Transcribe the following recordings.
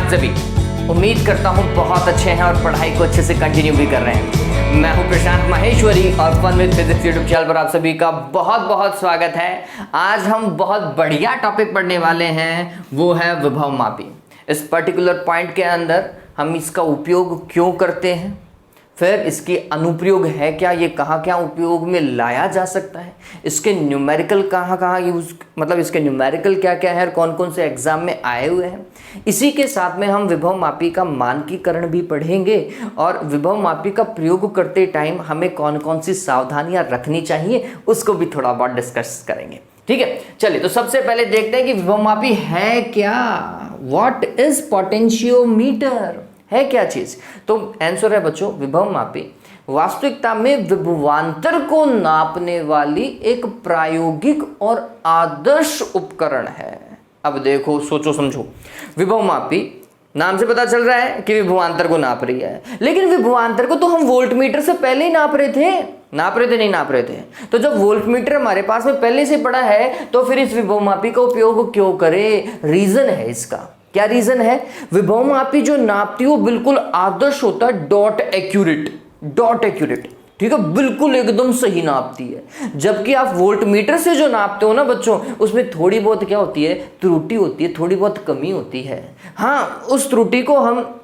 आप सभी? उम्मीद करता हूँ बहुत अच्छे हैं और पढ़ाई को अच्छे से कंटिन्यू भी कर रहे हैं। मैं हूँ प्रशांत माहेश्वरी और fun with physics YouTube channel पर आप सभी का बहुत बहुत स्वागत है। आज हम बहुत बढ़िया टॉपिक पढ़ने वाले हैं, वो है विभव मापी। इस पर्टिकुलर पॉइंट के अंदर हम इसका उपयोग क्यों करते हैं, फिर इसकी अनुप्रयोग है क्या, ये कहाँ क्या उपयोग में लाया जा सकता है, इसके न्यूमेरिकल कहाँ यूज, मतलब इसके न्यूमेरिकल क्या क्या है और कौन कौन से एग्जाम में आए हुए हैं। इसी के साथ में हम विभव मापी का मानकीकरण भी पढ़ेंगे और विभव मापी का प्रयोग करते टाइम हमें कौन कौन सी सावधानियां रखनी चाहिए उसको भी थोड़ा बहुत डिस्कस करेंगे। ठीक है, चलिए तो सबसे पहले देखते हैं कि विभव मापी है क्या। व्हाट इज पोटेंशियोमीटर, है क्या चीज? तो आंसर है बच्चों, विभव मापी वास्तविकता में विभवांतर को नापने वाली एक प्रायोगिक और आदर्श उपकरण है। अब देखो, सोचो समझो, विभव मापी नाम से पता चल रहा है कि विभवांतर को नाप रही है, लेकिन विभवांतर को तो हम वोल्टमीटर से पहले ही नाप रहे थे, नहीं नाप रहे थे। तो जब वोल्टमीटर हमारे पास में पहले से पड़ा है तो फिर इस विभव मापी का उपयोग क्यों करें? रीजन है इसका। क्या रीजन है? विभव मापी जो नापती है वो बिल्कुल आदर्श होता है, डॉट एक्यूरेट, ठीक है, बिल्कुल एकदम सही नापती है। जबकि आप वोल्टमीटर से जो नापते हो ना बच्चों, उसमें थोड़ी बहुत क्या होती है, त्रुटि होती है, थोड़ी बहुत कमी होती है। हाँ, उस त्रुटि को हम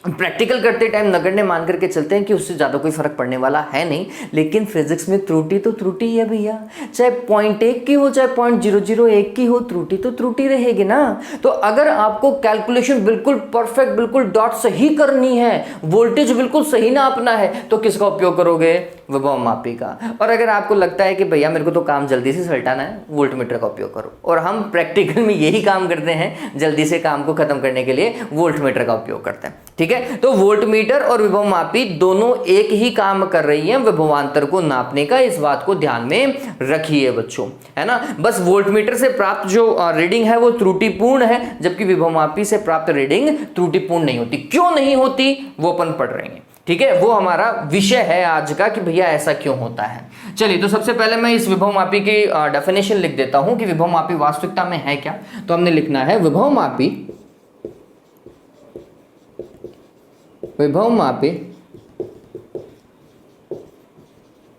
प्रैक्टिकल करते टाइम नगण्य मान करके चलते हैं कि उससे ज़्यादा कोई फर्क पड़ने वाला है नहीं, लेकिन फिजिक्स में त्रुटि तो त्रुटि ही है भैया। चाहे 0.1 की हो, चाहे 0.001 की हो, त्रुटि तो त्रुटि रहेगी ना। तो अगर आपको कैलकुलेशन बिल्कुल परफेक्ट, बिल्कुल डॉट सही करनी है, वोल्टेज बिल्कुल सही नापना है, तो किसका उपयोग करोगे? विभव मापी का। और अगर आपको लगता है कि भैया मेरे को तो काम जल्दी से सलटाना है, वोल्टमीटर का उपयोग करो। और हम प्रैक्टिकल में यही काम करते हैं, जल्दी से काम को खत्म करने के लिए वोल्टमीटर का उपयोग करते हैं। ठीक है, तो वोल्टमीटर और विभव मापी दोनों एक ही काम कर रही हैं विभवांतर को नापने का। इस बात को ध्यान में रखिए बच्चों, है ना। बस वोल्टमीटर से प्राप्त जो रीडिंग है वो त्रुटिपूर्ण है, जबकि विभव मापी से प्राप्त रीडिंग त्रुटिपूर्ण नहीं होती। क्यों नहीं होती वो अपन पढ़ रहे हैं। ठीक है, वो हमारा विषय है आज का कि भैया ऐसा क्यों होता है। चलिए, तो सबसे पहले मैं इस विभव मापी की डेफिनेशन लिख देता हूं कि विभव मापी वास्तविकता में है क्या। तो हमने लिखना है विभव मापी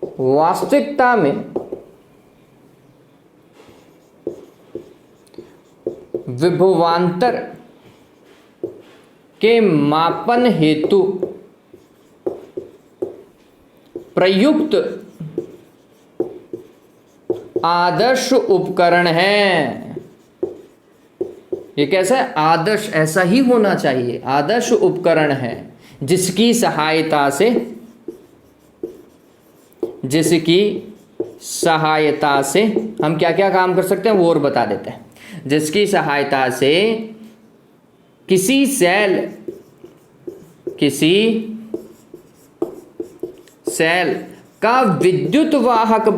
वास्तविकता में विभवांतर के मापन हेतु प्रयुक्त आदर्श उपकरण है। ये कैसा है? आदर्श, ऐसा ही होना चाहिए, आदर्श उपकरण है जिसकी सहायता से हम क्या क्या काम कर सकते हैं वो और बता देते हैं। जिसकी सहायता से किसी सेल का विद्युत वाहक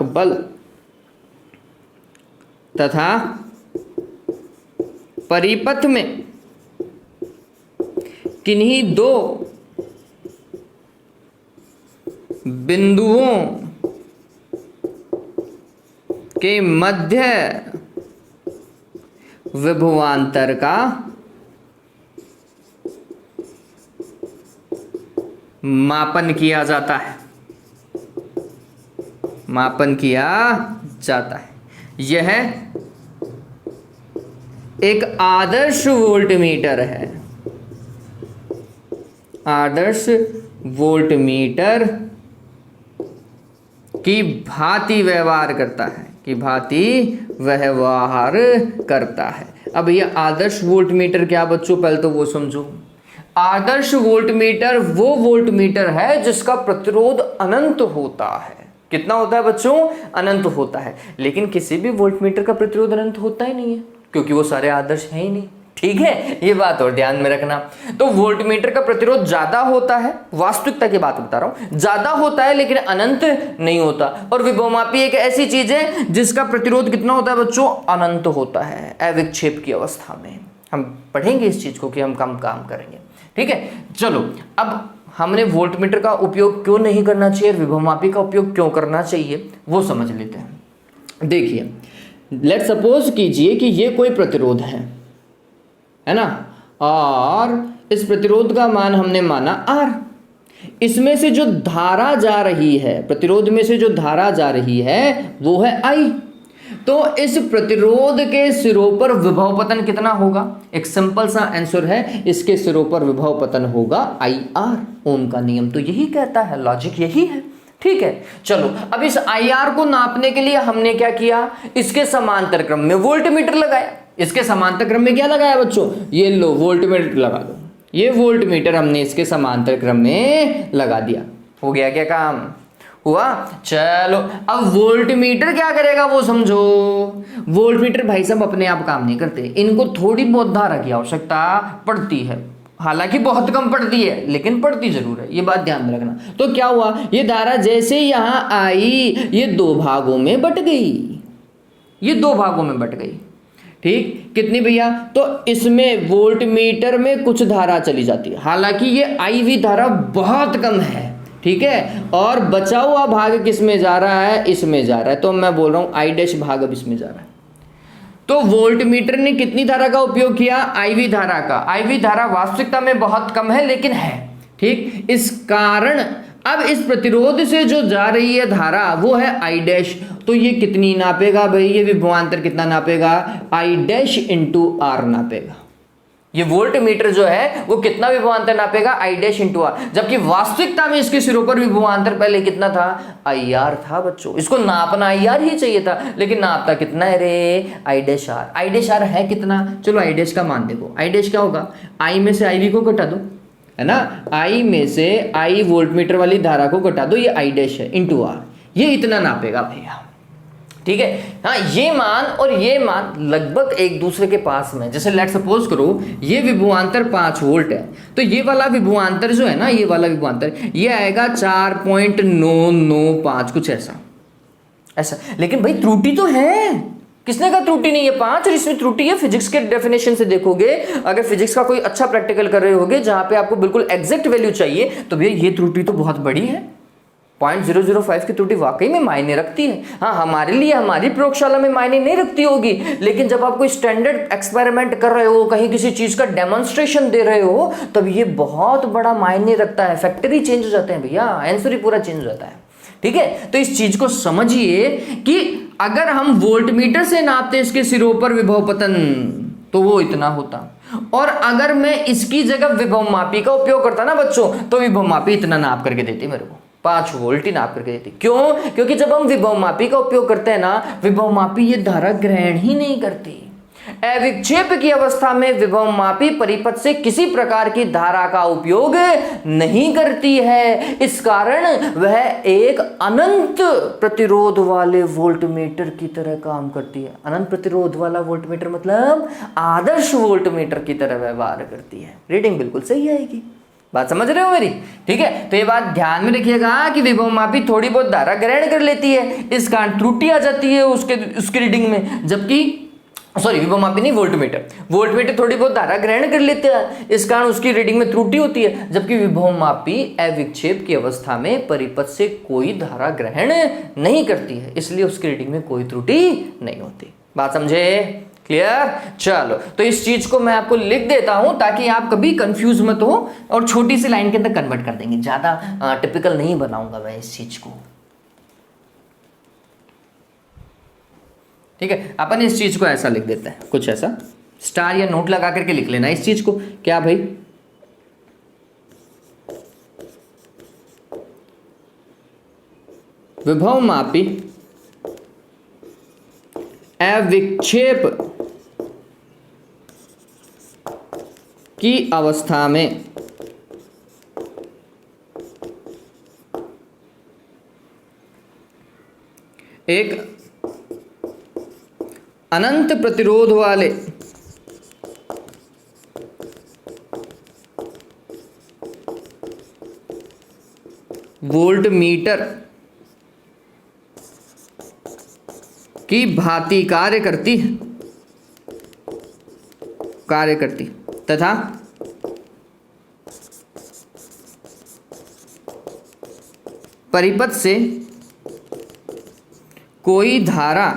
बल तथा परिपथ में किन्हीं दो बिंदुओं के मध्य विभवांतर का मापन किया जाता है। यह एक आदर्श वोल्टमीटर है। आदर्श वोल्टमीटर की भांति व्यवहार करता है। अब ये आदर्श वोल्टमीटर क्या बच्चों, पहले तो वो समझो। आदर्श वोल्टमीटर वो वोल्टमीटर है जिसका प्रतिरोध अनंत होता है। कितना होता है बच्चों? अनंत होता है। लेकिन किसी भी वोल्टमीटर का प्रतिरोध अनंत होता ही नहीं है, क्योंकि वो सारे आदर्श हैं ही नहीं। ठीक है, ये बात और ध्यान में रखना। तो वोल्टमीटर का प्रतिरोध ज्यादा होता है, वास्तविकता की बात बता रहा हूं, ज्यादा होता है लेकिन अनंत नहीं होता। और विभवमापी एक ऐसी चीज है जिसका प्रतिरोध कितना होता है बच्चों? अनंत होता है, अविक्षेप की अवस्था में। हम पढ़ेंगे इस चीज को कि हम कम काम करेंगे। ठीक है, चलो अब हमने वोल्टमीटर का उपयोग क्यों नहीं करना चाहिए, विभवमापी का उपयोग क्यों करना चाहिए, वो समझ लेते हैं। देखिए, लेट सपोज कीजिए कि ये कोई प्रतिरोध है ना, और इस प्रतिरोध का मान हमने माना R। इसमें से जो धारा जा रही है, प्रतिरोध में से जो धारा जा रही है वो है I। तो इस प्रतिरोध के सिरों पर विभव पतन कितना होगा? एक सिंपल सा आंसर है, इसके सिरों पर विभव पतन होगा IR। ओम का नियम तो यही कहता है, लॉजिक यही है। ठीक है, चलो अब इस IR को नापने के लिए हमने क्या किया, इसके समांतर क्रम में वोल्टमीटर लगाया। इसके समांतर क्रम में क्या लगाया बच्चों? ये लो वोल्टमीटर लगा दो, ये वोल्टमीटर हमने इसके समांतर क्रम में लगा दिया। हो गया क्या काम? हुआ। चलो अब वोल्टमीटर क्या करेगा वो समझो। वोल्टमीटर भाई साहब अपने आप काम नहीं करते, इनको थोड़ी बहुत धारा की आवश्यकता पड़ती है, हालांकि बहुत कम पड़ती है लेकिन पड़ती जरूर है, ये बात ध्यान में रखना। तो क्या हुआ, ये धारा जैसे यहां आई ये दो भागों में बट गई, ये दो भागों में बट गई। ठीक, कितनी भैया? तो इसमें वोल्टमीटर में कुछ धारा चली जाती है, हालांकि ये IV धारा बहुत कम है। ठीक है, और बचा हुआ भाग किस में जा रहा है? इसमें जा रहा है। तो मैं बोल रहा हूं I' भाग अब इसमें जा रहा है। तो वोल्टमीटर ने कितनी धारा का उपयोग किया? IV धारा का। IV धारा वास्तविकता में बहुत कम है लेकिन है। ठीक, इस कारण अब इस प्रतिरोध से जो जा रही है धारा वो है I'। तो ये कितनी नापेगा भाई? ये विभवांतर कितना नापेगा? I' into R नापेगा। ये वोल्टमीटर जो है वो कितना विभवांतर नापेगा? I' into R। जबकि वास्तविकता में इसके सिरों पर विभवांतर पहले कितना था? IR था बच्चों। इसको नापना IR ही चाहिए था, लेकिन नापता कितना है रे? I'। I' है कितना? चलो I' का मान देखो। I' क्या होगा? I में से IV को घटा दो, है ना, I में से I वोल्टमीटर वाली धारा को घटा दो, ये I' है इंटू R। ये इतना नापेगा भैया। ठीक है, हाँ, ये मान और ये मान लगभग एक दूसरे के पास में। जैसे लेट सपोज करो ये विभवांतर 5 वोल्ट है, तो ये वाला विभवांतर जो है ना, ये वाला विभवांतर ये आएगा 4.995 कुछ ऐसा ऐसा। लेकिन भाई त्रुटि तो है, किसने कहा त्रुटि नहीं है? 5 और इसमें त्रुटि है। फिजिक्स के डेफिनेशन से देखोगे, अगर फिजिक्स का कोई अच्छा प्रैक्टिकल कर रहे होगे जहां पे आपको बिल्कुल एग्जैक्ट वैल्यू चाहिए, तो भैया ये त्रुटि तो बहुत बड़ी है। 0.005 की त्रुटि वाकई में मायने रखती है। हाँ, हमारे लिए हमारी प्रयोगशाला में मायने नहीं रखती होगी, लेकिन जब आप कोई स्टैंडर्ड एक्सपेरिमेंट कर रहे हो, कहीं किसी चीज का डेमोन्स्ट्रेशन दे रहे हो, तब ये बहुत बड़ा मायने रखता है। फैक्टरी चेंज हो जाते हैं भैया, आंसर ही पूरा चेंज हो जाता है। ठीक है, तो इस चीज को समझिए कि अगर हम वोल्टमीटर से नापते इसके सिरों पर विभव पतन तो वो इतना होता, और अगर मैं इसकी जगह विभव मापी का उपयोग करता ना बच्चों, तो विभव मापी इतना नाप करके देती मेरे को, 5 वोल्ट ही नाप करके देती। क्यों? क्योंकि जब हम विभव मापी का उपयोग करते हैं ना, विभव मापी ये धारा ग्रहण ही नहीं करती। अविक्षेप की अवस्था में विभव मापी परिपथ से किसी प्रकार की धारा का उपयोग नहीं करती है। इस कारण वह एक अनंत प्रतिरोध वाले वोल्टमीटर की तरह काम करती है। अनंत प्रतिरोध वाला वोल्टमीटर मतलब आदर्श वोल्टमीटर की तरह व्यवहार करती है। रीडिंग बिल्कुल सही आएगी। बात समझ रहे हो मेरी? ठीक है, तो ये बात ध्यान में रखिएगा कि विभव मापी थोड़ी बहुत धारा ग्रहण कर लेती है, इस कारण त्रुटि आ जाती है उसके रीडिंग में। जबकि सॉरी, विभव मापी नहीं, वोल्टमीटर थोड़ी बहुत धारा ग्रहण कर लेते हैं, इस कारण उसकी रीडिंग में त्रुटि होती है। जबकि विभव मापी अविक्षेप की अवस्था में परिपथ से कोई धारा ग्रहण नहीं करती है, इसलिए उसकी रीडिंग में कोई त्रुटि नहीं होती। बात समझे? क्लियर? चलो, तो इस चीज को मैं आपको लिख देता हूं ताकि आप कभी कंफ्यूज मत हो, और छोटी सी लाइन के अंदर कन्वर्ट कर देंगे। ज्यादा टिपिकल नहीं बनाऊंगा मैं इस चीज को। ठीक है, अपन इस चीज को ऐसा लिख देते हैं, कुछ ऐसा स्टार या नोट लगा करके लिख लेना इस चीज को। क्या भाई? विभव मापी अविक्षेप की अवस्था में एक अनंत प्रतिरोध वाले वोल्टमीटर की भांति कार्य करती तथा परिपथ से कोई धारा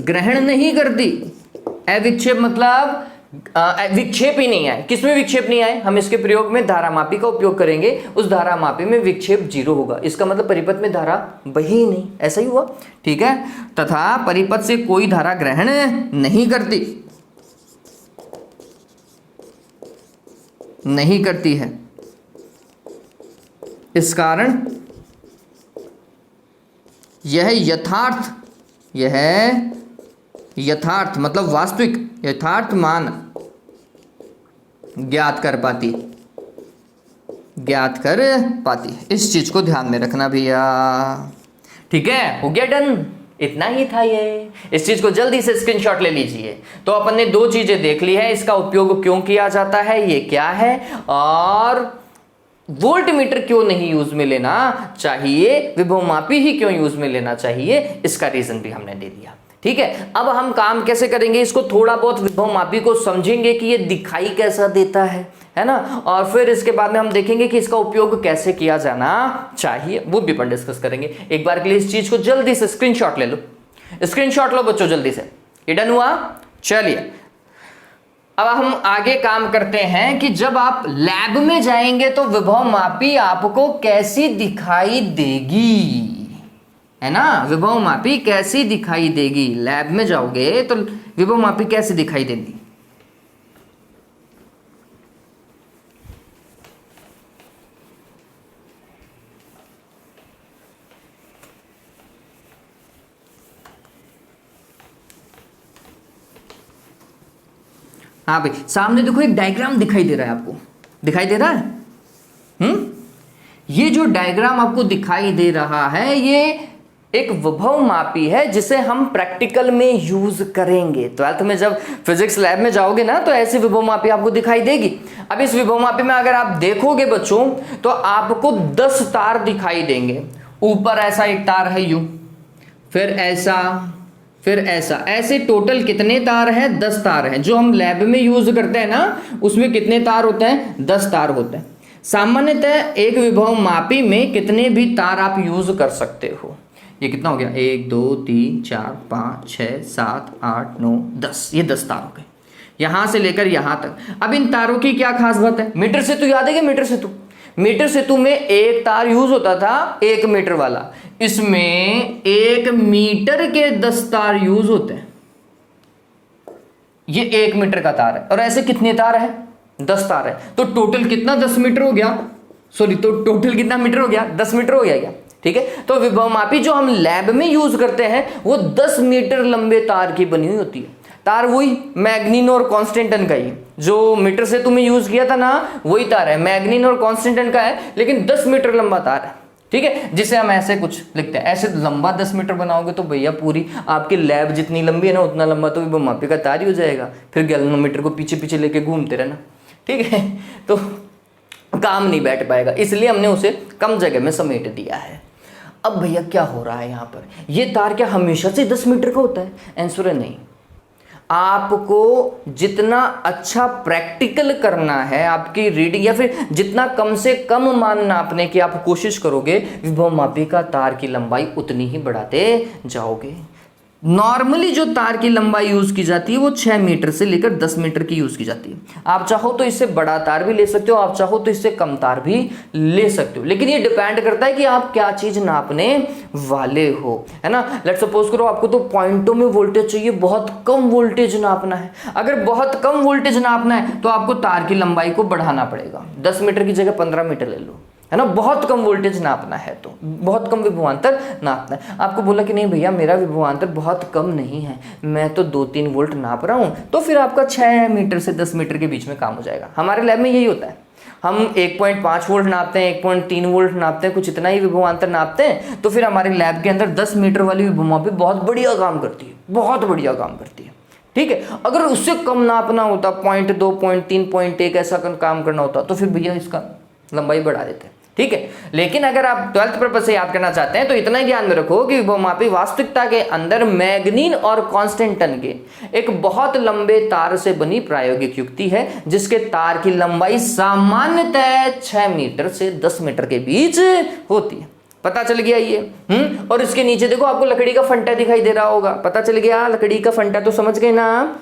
ग्रहण नहीं करती। अविक्षेप मतलब विक्षेप ही नहीं आए। किसमें विक्षेप नहीं आए? हम इसके प्रयोग में धारामापी का उपयोग करेंगे, उस धारामापी में विक्षेप 0 होगा। इसका मतलब परिपथ में धारा बही ही नहीं, ऐसा ही हुआ। ठीक है, तथा परिपथ से कोई धारा ग्रहण नहीं करती, नहीं करती है। इस कारण यह यथार्थ मतलब वास्तविक यथार्थ मान ज्ञात कर पाती है। इस चीज को ध्यान में रखना भैया। ठीक है, हो गया डन। इतना ही था ये। इस चीज को जल्दी से स्क्रीनशॉट ले लीजिए। तो अपन ने 2 चीजें देख ली है, इसका उपयोग क्यों किया जाता है, ये क्या है, और वोल्टमीटर क्यों नहीं यूज में लेना चाहिए, विभवमापी ही क्यों यूज में लेना चाहिए, इसका रीजन भी हमने दे दिया। ठीक है, अब हम काम कैसे करेंगे, इसको थोड़ा बहुत विभवमापी को समझेंगे कि ये दिखाई कैसा देता है ना, और फिर इसके बाद में हम देखेंगे कि इसका उपयोग कैसे किया जाना चाहिए, वो भी अपन डिस्कस करेंगे। एक बार के लिए इस चीज को जल्दी से स्क्रीनशॉट ले लो, स्क्रीनशॉट लो बच्चों जल्दी से। ये डन हुआ? चलिए अब हम आगे काम करते हैं कि जब आप लैब में जाएंगे तो विभवमापी आपको कैसी दिखाई देगी, है ना। विभवमापी कैसी दिखाई देगी, लैब में जाओगे तो विभवमापी कैसी दिखाई देगी। हाँ भाई, सामने देखो एक डायग्राम दिखाई दे रहा है, आपको दिखाई दे रहा है। ये जो डायग्राम आपको दिखाई दे रहा है ये एक विभवमापी है जिसे हम प्रैक्टिकल में यूज करेंगे। 12th में जब फिजिक्स लैब में जाओगे ना तो ऐसी विभवमापी आपको दिखाई देगी। अब इस विभवमापी में अगर आप देखोगे बच्चों तो आपको 10 तार दिखाई देंगे। ऊपर ऐसा एक तार है यूं, फिर ऐसा, फिर ऐसा, ऐसे टोटल कितने तार हैं? 10 तार हैं। जो हम लैब में यूज करते हैं ना उसमें कितने तार होते हैं? 10 तार होते हैं। सामान्यतः एक विभवमापी में कितने भी तार आप यूज कर सकते हो। ये कितना हो गया? 1 2 3 4 5 6 7 8 9 10, ये 10 तार हो गए यहां से लेकर यहां तक। अब इन तारों की क्या खास बात है? मीटर सेतु याद है क्या? मीटर सेतु में एक तार यूज होता था 1 मीटर वाला, इसमें 1 मीटर के 10 तार यूज होते हैं। ये 1 मीटर का तार है और ऐसे कितने तार है? 10 तार है। तो टोटल कितना 10 मीटर हो गया? सॉरी, तो टोटल कितना मीटर हो गया? 10 मीटर हो गया क्या? ठीक है, तो विभवमापी जो हम लैब में यूज करते हैं वो 10 मीटर लंबे तार की बनी हुई होती है। तार वही मैग्नीन और कॉन्स्टेंटन का ही, जो मीटर से तुम्हें यूज किया था ना वही तार है, मैग्नीन और कॉन्स्टेंटन का है, लेकिन 10 मीटर लंबा तार है। ठीक है, जिसे हम ऐसे कुछ लिखते हैं। ऐसे लंबा 10 मीटर बनाओगे तो भैया पूरी आपकी लैब जितनी लंबी है ना उतना लंबा तो विभवमापी का तार ही हो जाएगा। फिर गैल्वेनोमीटर को पीछे पीछे लेके घूमते रहना। ठीक है, तो काम नहीं बैठ पाएगा, इसलिए हमने उसे कम जगह में समेट दिया है। अब भैया क्या हो रहा है यहाँ पर? ये तार क्या हमेशा से 10 मीटर का होता है? आंसर है नहीं। आपको जितना अच्छा प्रैक्टिकल करना है आपकी रीडिंग, या फिर जितना कम से कम मान नापने की आप कोशिश करोगे, विभवमापी का तार की लंबाई उतनी ही बढ़ाते जाओगे। नॉर्मली जो तार की लंबाई यूज की जाती है वो 6 मीटर से लेकर 10 मीटर की यूज की जाती है। आप चाहो तो इससे बड़ा तार भी ले सकते हो, आप चाहो तो इससे कम तार भी ले सकते हो, लेकिन ये डिपेंड करता है कि आप क्या चीज नापने वाले हो, है ना। लेट्स सपोज करो आपको तो पॉइंटों में वोल्टेज चाहिए, बहुत कम वोल्टेज नापना है। अगर बहुत कम वोल्टेज नापना है तो आपको तार की लंबाई को बढ़ाना पड़ेगा, 10 मीटर की जगह 15 मीटर ले लो, है ना। बहुत कम वोल्टेज नापना है तो बहुत कम विभवांतर नापना है। आपको बोला कि नहीं भैया मेरा विभवांतर बहुत कम नहीं है, मैं तो 2-3 वोल्ट नाप रहा हूं, तो फिर आपका 6 मीटर से 10 मीटर के बीच में काम हो जाएगा। हमारे लैब में यही होता है, हम 1.5 वोल्ट नापते हैं, 1.3 वोल्ट नापते हैं, कुछ इतना ही विभवांतर नापते हैं, तो फिर हमारे लैब के अंदर 10 मीटर वाली विभवमापी बहुत बढ़िया काम करती है, बहुत बढ़िया काम करती है। ठीक है, अगर उससे कम नापना होता, 0.2, 0.3, 0.1 ऐसा काम करना होता तो फिर भैया इसका लंबाई बढ़ा देते हैं। ठीक है, लेकिन अगर आप 12th पर्पज से याद करना चाहते हैं तो इतना ही ध्यान में रखो कि विभवमापी वास्तविकता के अंदर मैग्नीन और कॉन्स्टेंटन के एक बहुत लंबे तार से बनी प्रायोगिक युक्ति है, जिसके तार की लंबाई सामान्यतः 6 मीटर से 10 मीटर के बीच होती है। पता चल गया ये। और इसके नीचे देखो आपको लकड़ी का फंटा दिखाई दे रहा होगा, पता चल गया लकड़ी का फंटा, तो समझ गए ना।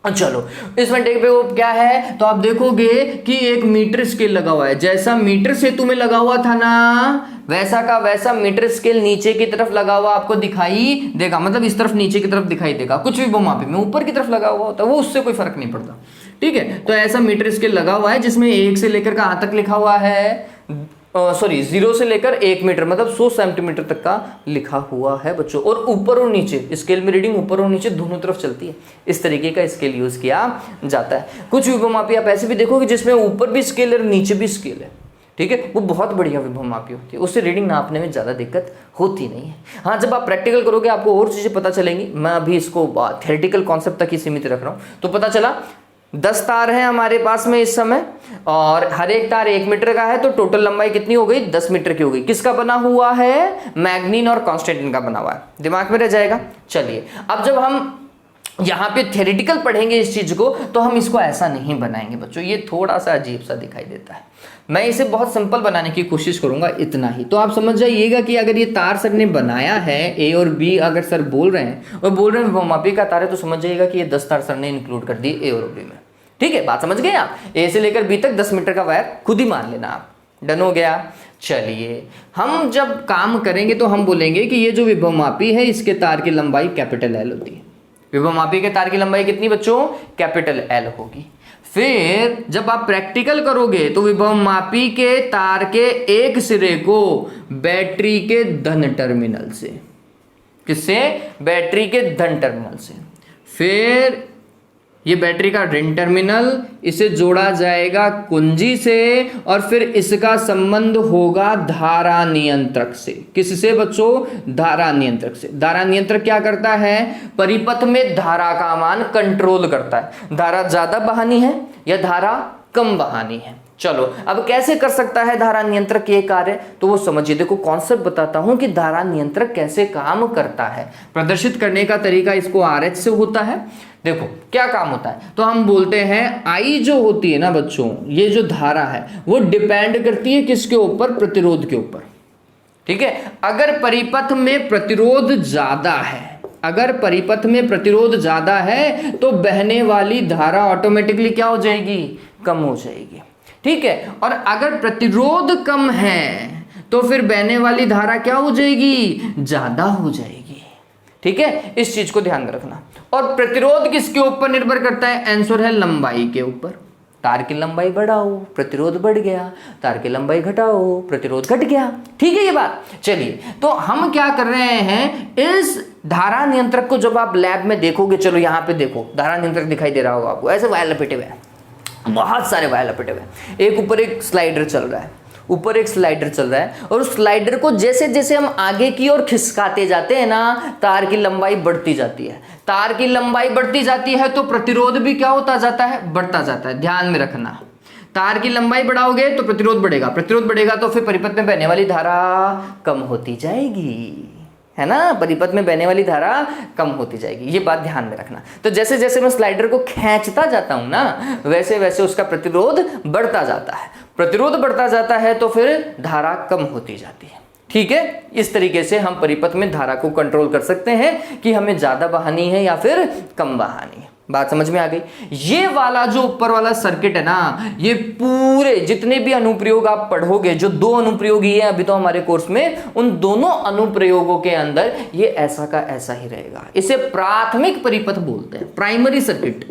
चलो इस फंटे पे वो क्या है, तो आप देखोगे कि एक मीटर स्केल लगा हुआ है, जैसा मीटर सेतु में लगा हुआ था ना वैसा का वैसा मीटर स्केल नीचे की तरफ लगा हुआ आपको दिखाई देगा, मतलब इस तरफ नीचे की तरफ दिखाई देगा। कुछ भी बहुमापी में ऊपर की तरफ लगा हुआ होता है वो उससे कोई फर्क नहीं पड़ता, ठीक है। तो ऐसा मीटर स्केल लगा हुआ है जिसमें 1 से लेकर कहां तक लिखा हुआ है, सॉरी 0 से लेकर 1 मीटर मतलब 100 सेंटीमीटर तक का लिखा हुआ है बच्चों। और ऊपर और नीचे स्केल में रीडिंग ऊपर और नीचे दोनों तरफ चलती है, इस तरीके का स्केल यूज किया जाता है। कुछ विभवमापी आप ऐसे भी देखोगे जिसमें ऊपर भी स्केल है नीचे भी स्केल है, ठीक है, वो बहुत बढ़िया विभवमापी होती है, उससे रीडिंग नापने में ज़्यादा दिक्कत होती नहीं है। हाँ, जब आप प्रैक्टिकल करोगे आपको और चीज़ें पता चलेंगी। मैं अभी इसको थ्योरेटिकल कॉन्सेप्ट तक ही सीमित रख रहा हूँ। तो पता चला 10 तार हैं हमारे पास में इस समय, और हर एक तार 1 मीटर का है, तो टोटल लंबाई कितनी हो गई, 10 मीटर की हो गई। किसका बना हुआ है, मैग्नीन और कॉन्स्टेंटिन का बना हुआ है, दिमाग में रह जाएगा। चलिए अब जब हम यहाँ पे थ्योरेटिकल पढ़ेंगे इस चीज को, तो हम इसको ऐसा नहीं बनाएंगे बच्चों, ये थोड़ा सा अजीब सा दिखाई देता है। मैं इसे बहुत सिंपल बनाने की कोशिश करूंगा, इतना ही। तो आप समझ जाइएगा कि अगर ये तार सर ने बनाया है, ए और बी अगर सर बोल रहे हैं और बोल रहे हैं विभवमापी का तार है, तो समझ जाइएगा कि ये 10 तार सर ने इंक्लूड कर दिए ए और बी में, ठीक है। बात समझ गए आप, ए से लेकर बी तक 10 मीटर का वायर खुद ही मान लेना आप, डन हो गया। चलिए हम जब काम करेंगे तो हम बोलेंगे कि ये जो विभवमापी है इसके तार की लंबाई कैपिटल एल होती है। विभवमापी के तार की लंबाई कितनी बच्चों, कैपिटल एल होगी। फिर जब आप प्रैक्टिकल करोगे तो विभवमापी के तार के एक सिरे को बैटरी के धन टर्मिनल से, किससे, बैटरी के धन टर्मिनल से, फिर ये बैटरी का ऋण टर्मिनल, इसे जोड़ा जाएगा कुंजी से, और फिर इसका संबंध होगा धारा नियंत्रक से। किससे बच्चों, धारा नियंत्रक से। धारा नियंत्रक क्या करता है, परिपथ में धारा का मान कंट्रोल करता है, धारा ज्यादा बहानी है या धारा कम बहानी है। चलो अब कैसे कर सकता है धारा नियंत्रक ये कार्य, तो वो समझिए। देखो कॉन्सेप्ट बताता हूं कि धारा नियंत्रक कैसे काम करता है। प्रदर्शित करने का तरीका इसको RH से होता है। देखो क्या काम होता है, तो हम बोलते हैं I जो होती है ना बच्चों, ये जो धारा है वो डिपेंड करती है किसके ऊपर, प्रतिरोध के ऊपर, ठीक है। अगर परिपथ में प्रतिरोध ज्यादा है, अगर परिपथ में प्रतिरोध ज्यादा है तो बहने वाली धारा ऑटोमेटिकली क्या हो जाएगी, कम हो जाएगी, ठीक है। और अगर प्रतिरोध कम है तो फिर बहने वाली धारा क्या हो जाएगी, ज्यादा हो जाएगी, ठीक है। इस चीज को ध्यान में रखना। और प्रतिरोध किसके ऊपर निर्भर करता है, आंसर है लंबाई के ऊपर। तार की लंबाई बढ़ाओ प्रतिरोध बढ़ गया, तार की लंबाई घटाओ प्रतिरोध घट गया, ठीक है ये बात। चलिए तो हम क्या कर रहे हैं, इस धारा नियंत्रक को जब आप लैब में देखोगे, चलो यहाँ पे देखो धारा नियंत्रक दिखाई दे रहा होगा आपको, ऐसे वायर लपेटे हुए हैं, बहुत सारे वायर लपेटे हुए हैं, एक ऊपर एक स्लाइडर चल रहा है, ऊपर एक स्लाइडर चल रहा है, और उस स्लाइडर को जैसे जैसे हम आगे की ओर खिसकाते जाते हैं ना, तार की लंबाई बढ़ती जाती है। तार की लंबाई बढ़ती जाती है तो प्रतिरोध भी क्या होता जाता है, बढ़ता जाता है। ध्यान में रखना, तार की लंबाई बढ़ाओगे तो प्रतिरोध बढ़ेगा, प्रतिरोध बढ़ेगा तो फिर परिपथ में बहने वाली धारा कम होती जाएगी, है ना, परिपथ में बहने वाली धारा कम होती जाएगी, ये बात ध्यान में रखना। तो जैसे जैसे मैं स्लाइडर को खींचता जाता हूं ना, वैसे वैसे उसका प्रतिरोध बढ़ता जाता है, प्रतिरोध बढ़ता जाता है तो फिर धारा कम होती जाती है, ठीक है। इस तरीके से हम परिपथ में धारा को कंट्रोल कर सकते हैं कि हमें ज्यादा बहानी है या फिर कम बहानी है। बात समझ में आ गई। ये वाला जो ऊपर वाला सर्किट है ना, ये पूरे जितने भी अनुप्रयोग आप पढ़ोगे, जो 2 अनुप्रयोग ही है अभी तो हमारे कोर्स में, उन दोनों अनुप्रयोगों के अंदर ये ऐसा का ऐसा ही रहेगा। इसे प्राथमिक परिपथ बोलते हैं, प्राइमरी सर्किट।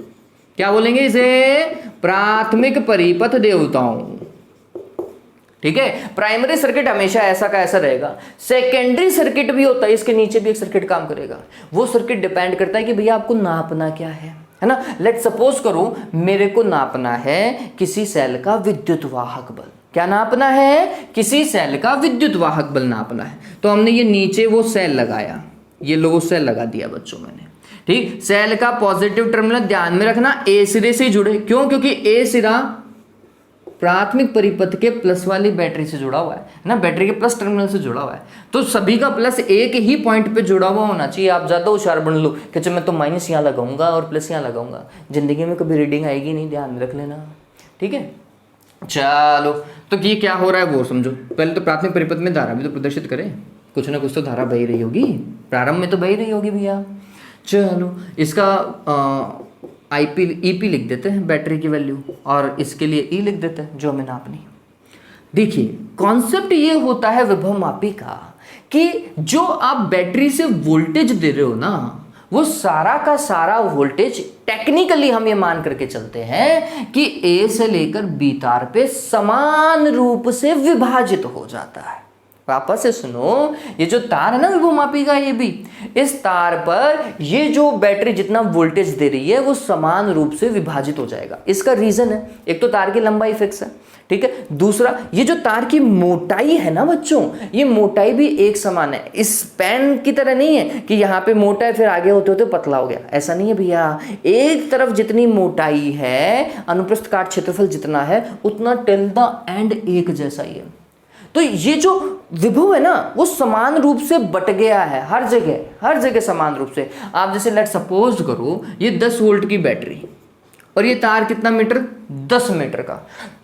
क्या बोलेंगे इसे, प्राथमिक परिपथ देवताओं, ठीक है। प्राइमरी सर्किट हमेशा ऐसा का ऐसा रहेगा। सेकेंडरी सर्किट भी होता है, इसके नीचे भी एक सर्किट काम करेगा। वो सर्किट डिपेंड करता है कि भैया आपको नापना क्या है ना। लेट सपोज करो मेरे को नापना है किसी सेल का विद्युत वाहक बल। क्या नापना है, किसी सेल का विद्युत वाहक बल नापना है। तो हमने ये नीचे वो सेल लगाया, ये लो सेल लगा दिया बच्चों मैंने, ठीक। सेल का पॉजिटिव टर्मिनल ध्यान में रखना ए सिरे से जुड़े, क्यों, क्योंकि ए सिरा प्राथमिक परिपथ के प्लस वाली बैटरी से जुड़ा हुआ है ना, बैटरी के प्लस टर्मिनल से जुड़ा हुआ है। तो सभी का प्लस एक ही पॉइंट पे जुड़ा हुआ होना चाहिए। आप ज्यादा होशियार बन लो कि मैं तो माइनस यहाँ लगाऊंगा और प्लस यहाँ लगाऊंगा, जिंदगी में कभी रीडिंग आएगी नहीं, ध्यान में रख लेना, ठीक है। चलो, तो ये क्या हो रहा है वो समझो। पहले तो प्राथमिक परिपथ में धारा भी तो प्रदर्शित करें, कुछ ना कुछ तो धारा बह रही होगी, प्रारंभ में तो बह रही होगी भैया। चलो, इसका IP EP लिख देते हैं बैटरी की वैल्यू, और इसके लिए E लिख देते हैं जो हमें नापनी। देखिए कॉन्सेप्ट ये होता है विभव मापी का कि जो आप बैटरी से वोल्टेज दे रहे हो ना, वो सारा का सारा वोल्टेज टेक्निकली हम ये मान करके चलते हैं कि A से लेकर B तार पे समान रूप से विभाजित हो जाता है। वापस से सुनो, ये जो तार है ना विभव मापी का, ये भी इस तार पर ये जो बैटरी जितना वोल्टेज दे रही है वो समान रूप से विभाजित हो जाएगा। इसका रीजन है, एक तो तार की लंबाई फिक्स है, ठीक है, दूसरा ये जो तार की मोटाई है ना बच्चों, ये मोटाई भी एक समान है। इस पेन की तरह नहीं है कि यहाँ पे मोटा है फिर आगे होते होते पतला हो गया, ऐसा नहीं है भैया। एक तरफ जितनी मोटाई है, अनुप्रस्थ काट क्षेत्रफल जितना है, उतना टिल द एंड एक जैसा ही है। तो ये जो विभव है ना वो समान रूप से बट गया है हर जगह समान रूप से। आप जैसे लेट सपोज करो ये 10 वोल्ट की बैटरी और ये तार कितना मीटर, 10 मीटर का,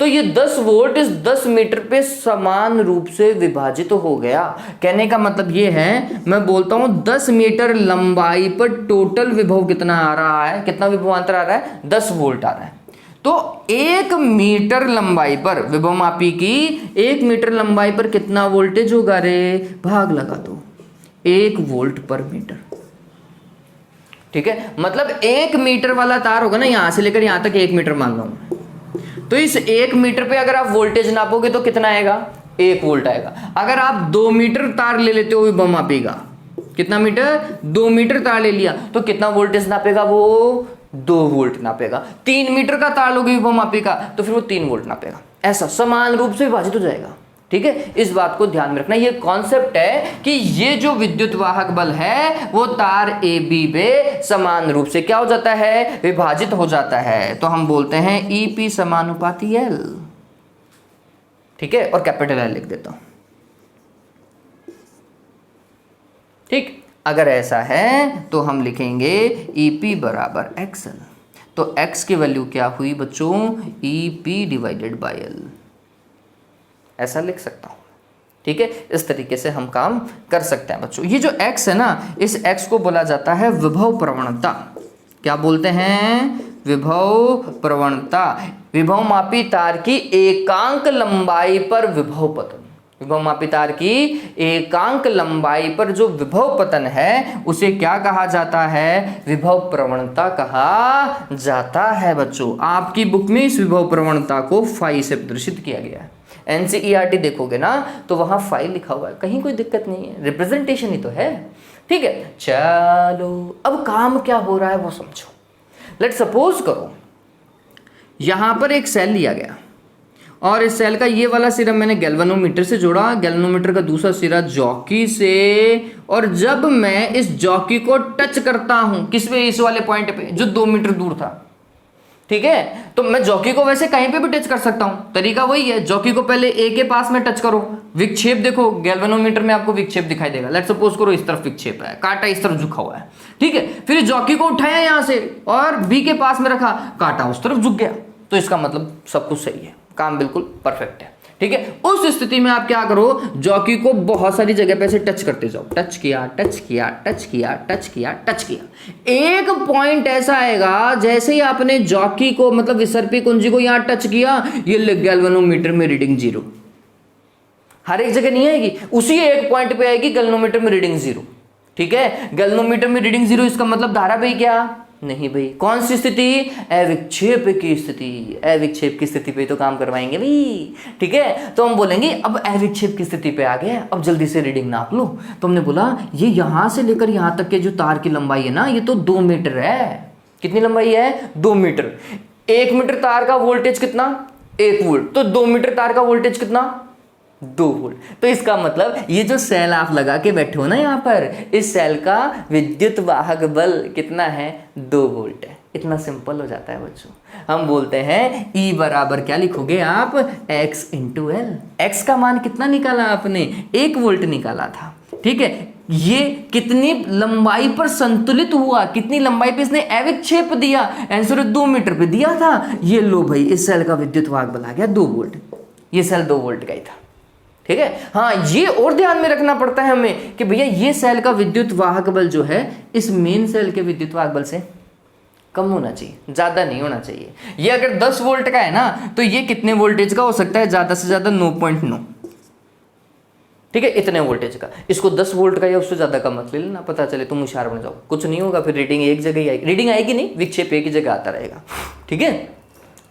तो ये 10 वोल्ट इस 10 मीटर पे समान रूप से विभाजित हो गया। कहने का मतलब ये है, मैं बोलता हूं 10 मीटर लंबाई पर टोटल विभव कितना आ रहा है, कितना विभवांतर आ रहा है, 10 वोल्ट आ रहा है। तो 1 मीटर लंबाई पर विभव मापी की 1 मीटर लंबाई पर कितना वोल्टेज होगा रे, भाग लगा दो, 1 वोल्ट पर मीटर। ठीक है, मतलब 1 मीटर वाला तार होगा ना, यहां से लेकर यहां तक 1 मीटर मान लो, तो इस 1 मीटर पे अगर आप वोल्टेज नापोगे तो कितना आएगा, 1 वोल्ट आएगा। अगर आप 2 मीटर तार ले लेते हो विभव मापी का, कितना मीटर, 2 मीटर तार ले लिया तो कितना वोल्टेज नापेगा, वो 2 वोल्ट नापेगा। 3 मीटर का तार लोगे विभव मापी का तो फिर वो 3 वोल्ट नापेगा। ऐसा समान रूप से विभाजित हो जाएगा। ठीक है, इस बात को ध्यान में रखना। ये कॉन्सेप्ट है कि ये जो विद्युत वाहक बल है वो तार AB पे समान रूप से क्या हो जाता है, विभाजित हो जाता है। तो हम बोलते हैं EP समानुपाती L। ठीक है, और कैपिटल L लिख देता हूं। ठीक, अगर ऐसा है तो हम लिखेंगे EP बराबर XL। तो X की वैल्यू क्या हुई बच्चों, EP डिवाइडेड बाय L, ऐसा लिख सकता हूं। ठीक है, इस तरीके से हम काम कर सकते हैं बच्चों। ये जो X है ना, इस X को बोला जाता है विभव प्रवणता। क्या बोलते हैं, विभव प्रवणता। विभव मापी तार की एकांक लंबाई पर विभव पतन, विभव मापी तार की एकांक लंबाई पर जो विभव पतन है उसे क्या कहा जाता है, विभव प्रवणता कहा जाता है बच्चों। आपकी बुक में इस विभव प्रवणता को फाई से प्रदर्शित किया गया है। NCERT देखोगे ना तो वहां फाई लिखा हुआ है, कहीं कोई दिक्कत नहीं है, रिप्रेजेंटेशन ही तो है। ठीक है, चलो अब काम क्या हो रहा है वो समझो। लेट सपोज करो यहां पर एक सेल लिया गया और इस सेल का ये वाला सिरा मैंने गैल्वेनोमीटर से जोड़ा, गैल्वेनोमीटर का दूसरा सिरा जॉकी से, और जब मैं इस जॉकी को टच करता हूं किस पे, इस वाले पॉइंट पे जो 2 मीटर दूर था। ठीक है, तो मैं जॉकी को वैसे कहीं पे भी टच कर सकता हूं, तरीका वही है, जॉकी को पहले A के पास में टच करो, विक्षेप देखो गैल्वेनोमीटर में आपको विक्षेप दिखाई देगा। लेट्स सपोज करो इस तरफ विक्षेप है, कांटा इस तरफ झुका हुआ है। ठीक है, फिर जॉकी को उठाया यहां से और B के पास में रखा, कांटा उस तरफ झुक गया, तो इसका मतलब सब कुछ सही है, काम बिल्कुल परफेक्ट है। ठीक है, उस स्थिति में आप क्या करो, जॉकी को बहुत सारी जगह पे से टच करते जाओ, टच किया टच किया टच किया टच किया टच किया। एक पॉइंट ऐसा आएगा जैसे ही आपने जॉकी को मतलब विसर्पी कुंजी को यहां टच किया, ये गैल्वेनोमीटर में रीडिंग 0। हर एक जगह नहीं आएगी, उसी एक पॉइंट पे आएगी गैल्वेनोमीटर में रीडिंग 0। ठीक है, गैल्वेनोमीटर में रीडिंग 0, इसका मतलब धारा भाई क्या नहीं भाई, कौन सी स्थिति, अविक्षेप की स्थिति। अविक्षेप की स्थिति पे तो काम करवाएंगे भाई। ठीक है, तो हम बोलेंगे अब अविक्षेप की स्थिति पे आ गए, अब जल्दी से रीडिंग नाप लो। तो हमने बोला ये यहां से लेकर यहां तक के जो तार की लंबाई है ना, ये तो 2 मीटर है। कितनी लंबाई है, 2 मीटर। 1 मीटर तार का वोल्टेज कितना, 1 वोल्ट, तो 2 मीटर तार का वोल्टेज कितना, 2 वोल्ट। तो इसका मतलब ये जो सेल आप लगा के बैठे हो ना यहाँ पर, इस सेल का विद्युत वाहक बल कितना है, 2 वोल्ट है। इतना सिंपल हो जाता है बच्चों। हम बोलते हैं E बराबर क्या लिखोगे आप, X × L। X का मान कितना निकाला आपने, 1 वोल्ट निकाला था। ठीक है, ये कितनी लंबाई पर संतुलित हुआ, कितनी लंबाई पे इसने अविक्षेप दिया, आंसर 2 मीटर पे दिया था। ये लो भाई, इस सेल का विद्युत वाहक बल आ गया 2 वोल्ट। ये सेल 2 वोल्ट का ही था, ठीक है। हाँ, ये और ध्यान में रखना पड़ता है हमें कि भैया ये सेल का विद्युत वाहक बल जो है इस मेन सेल के विद्युत वाहक बल से कम होना चाहिए, ज्यादा नहीं होना चाहिए। ये अगर 10 वोल्ट का है ना, तो ये कितने वोल्टेज का हो सकता है, ज्यादा से ज्यादा 9.9, ठीक है, इतने वोल्टेज का। इसको 10 वोल्ट का या उससे ज्यादा का मत ले लेना, पता चले तुम होशियार बन जाओ, कुछ नहीं होगा, फिर रीडिंग एक जगह ही आएगी, रीडिंग आएगी नहीं, विक्षेप एक ही जगह आता रहेगा, ठीक है।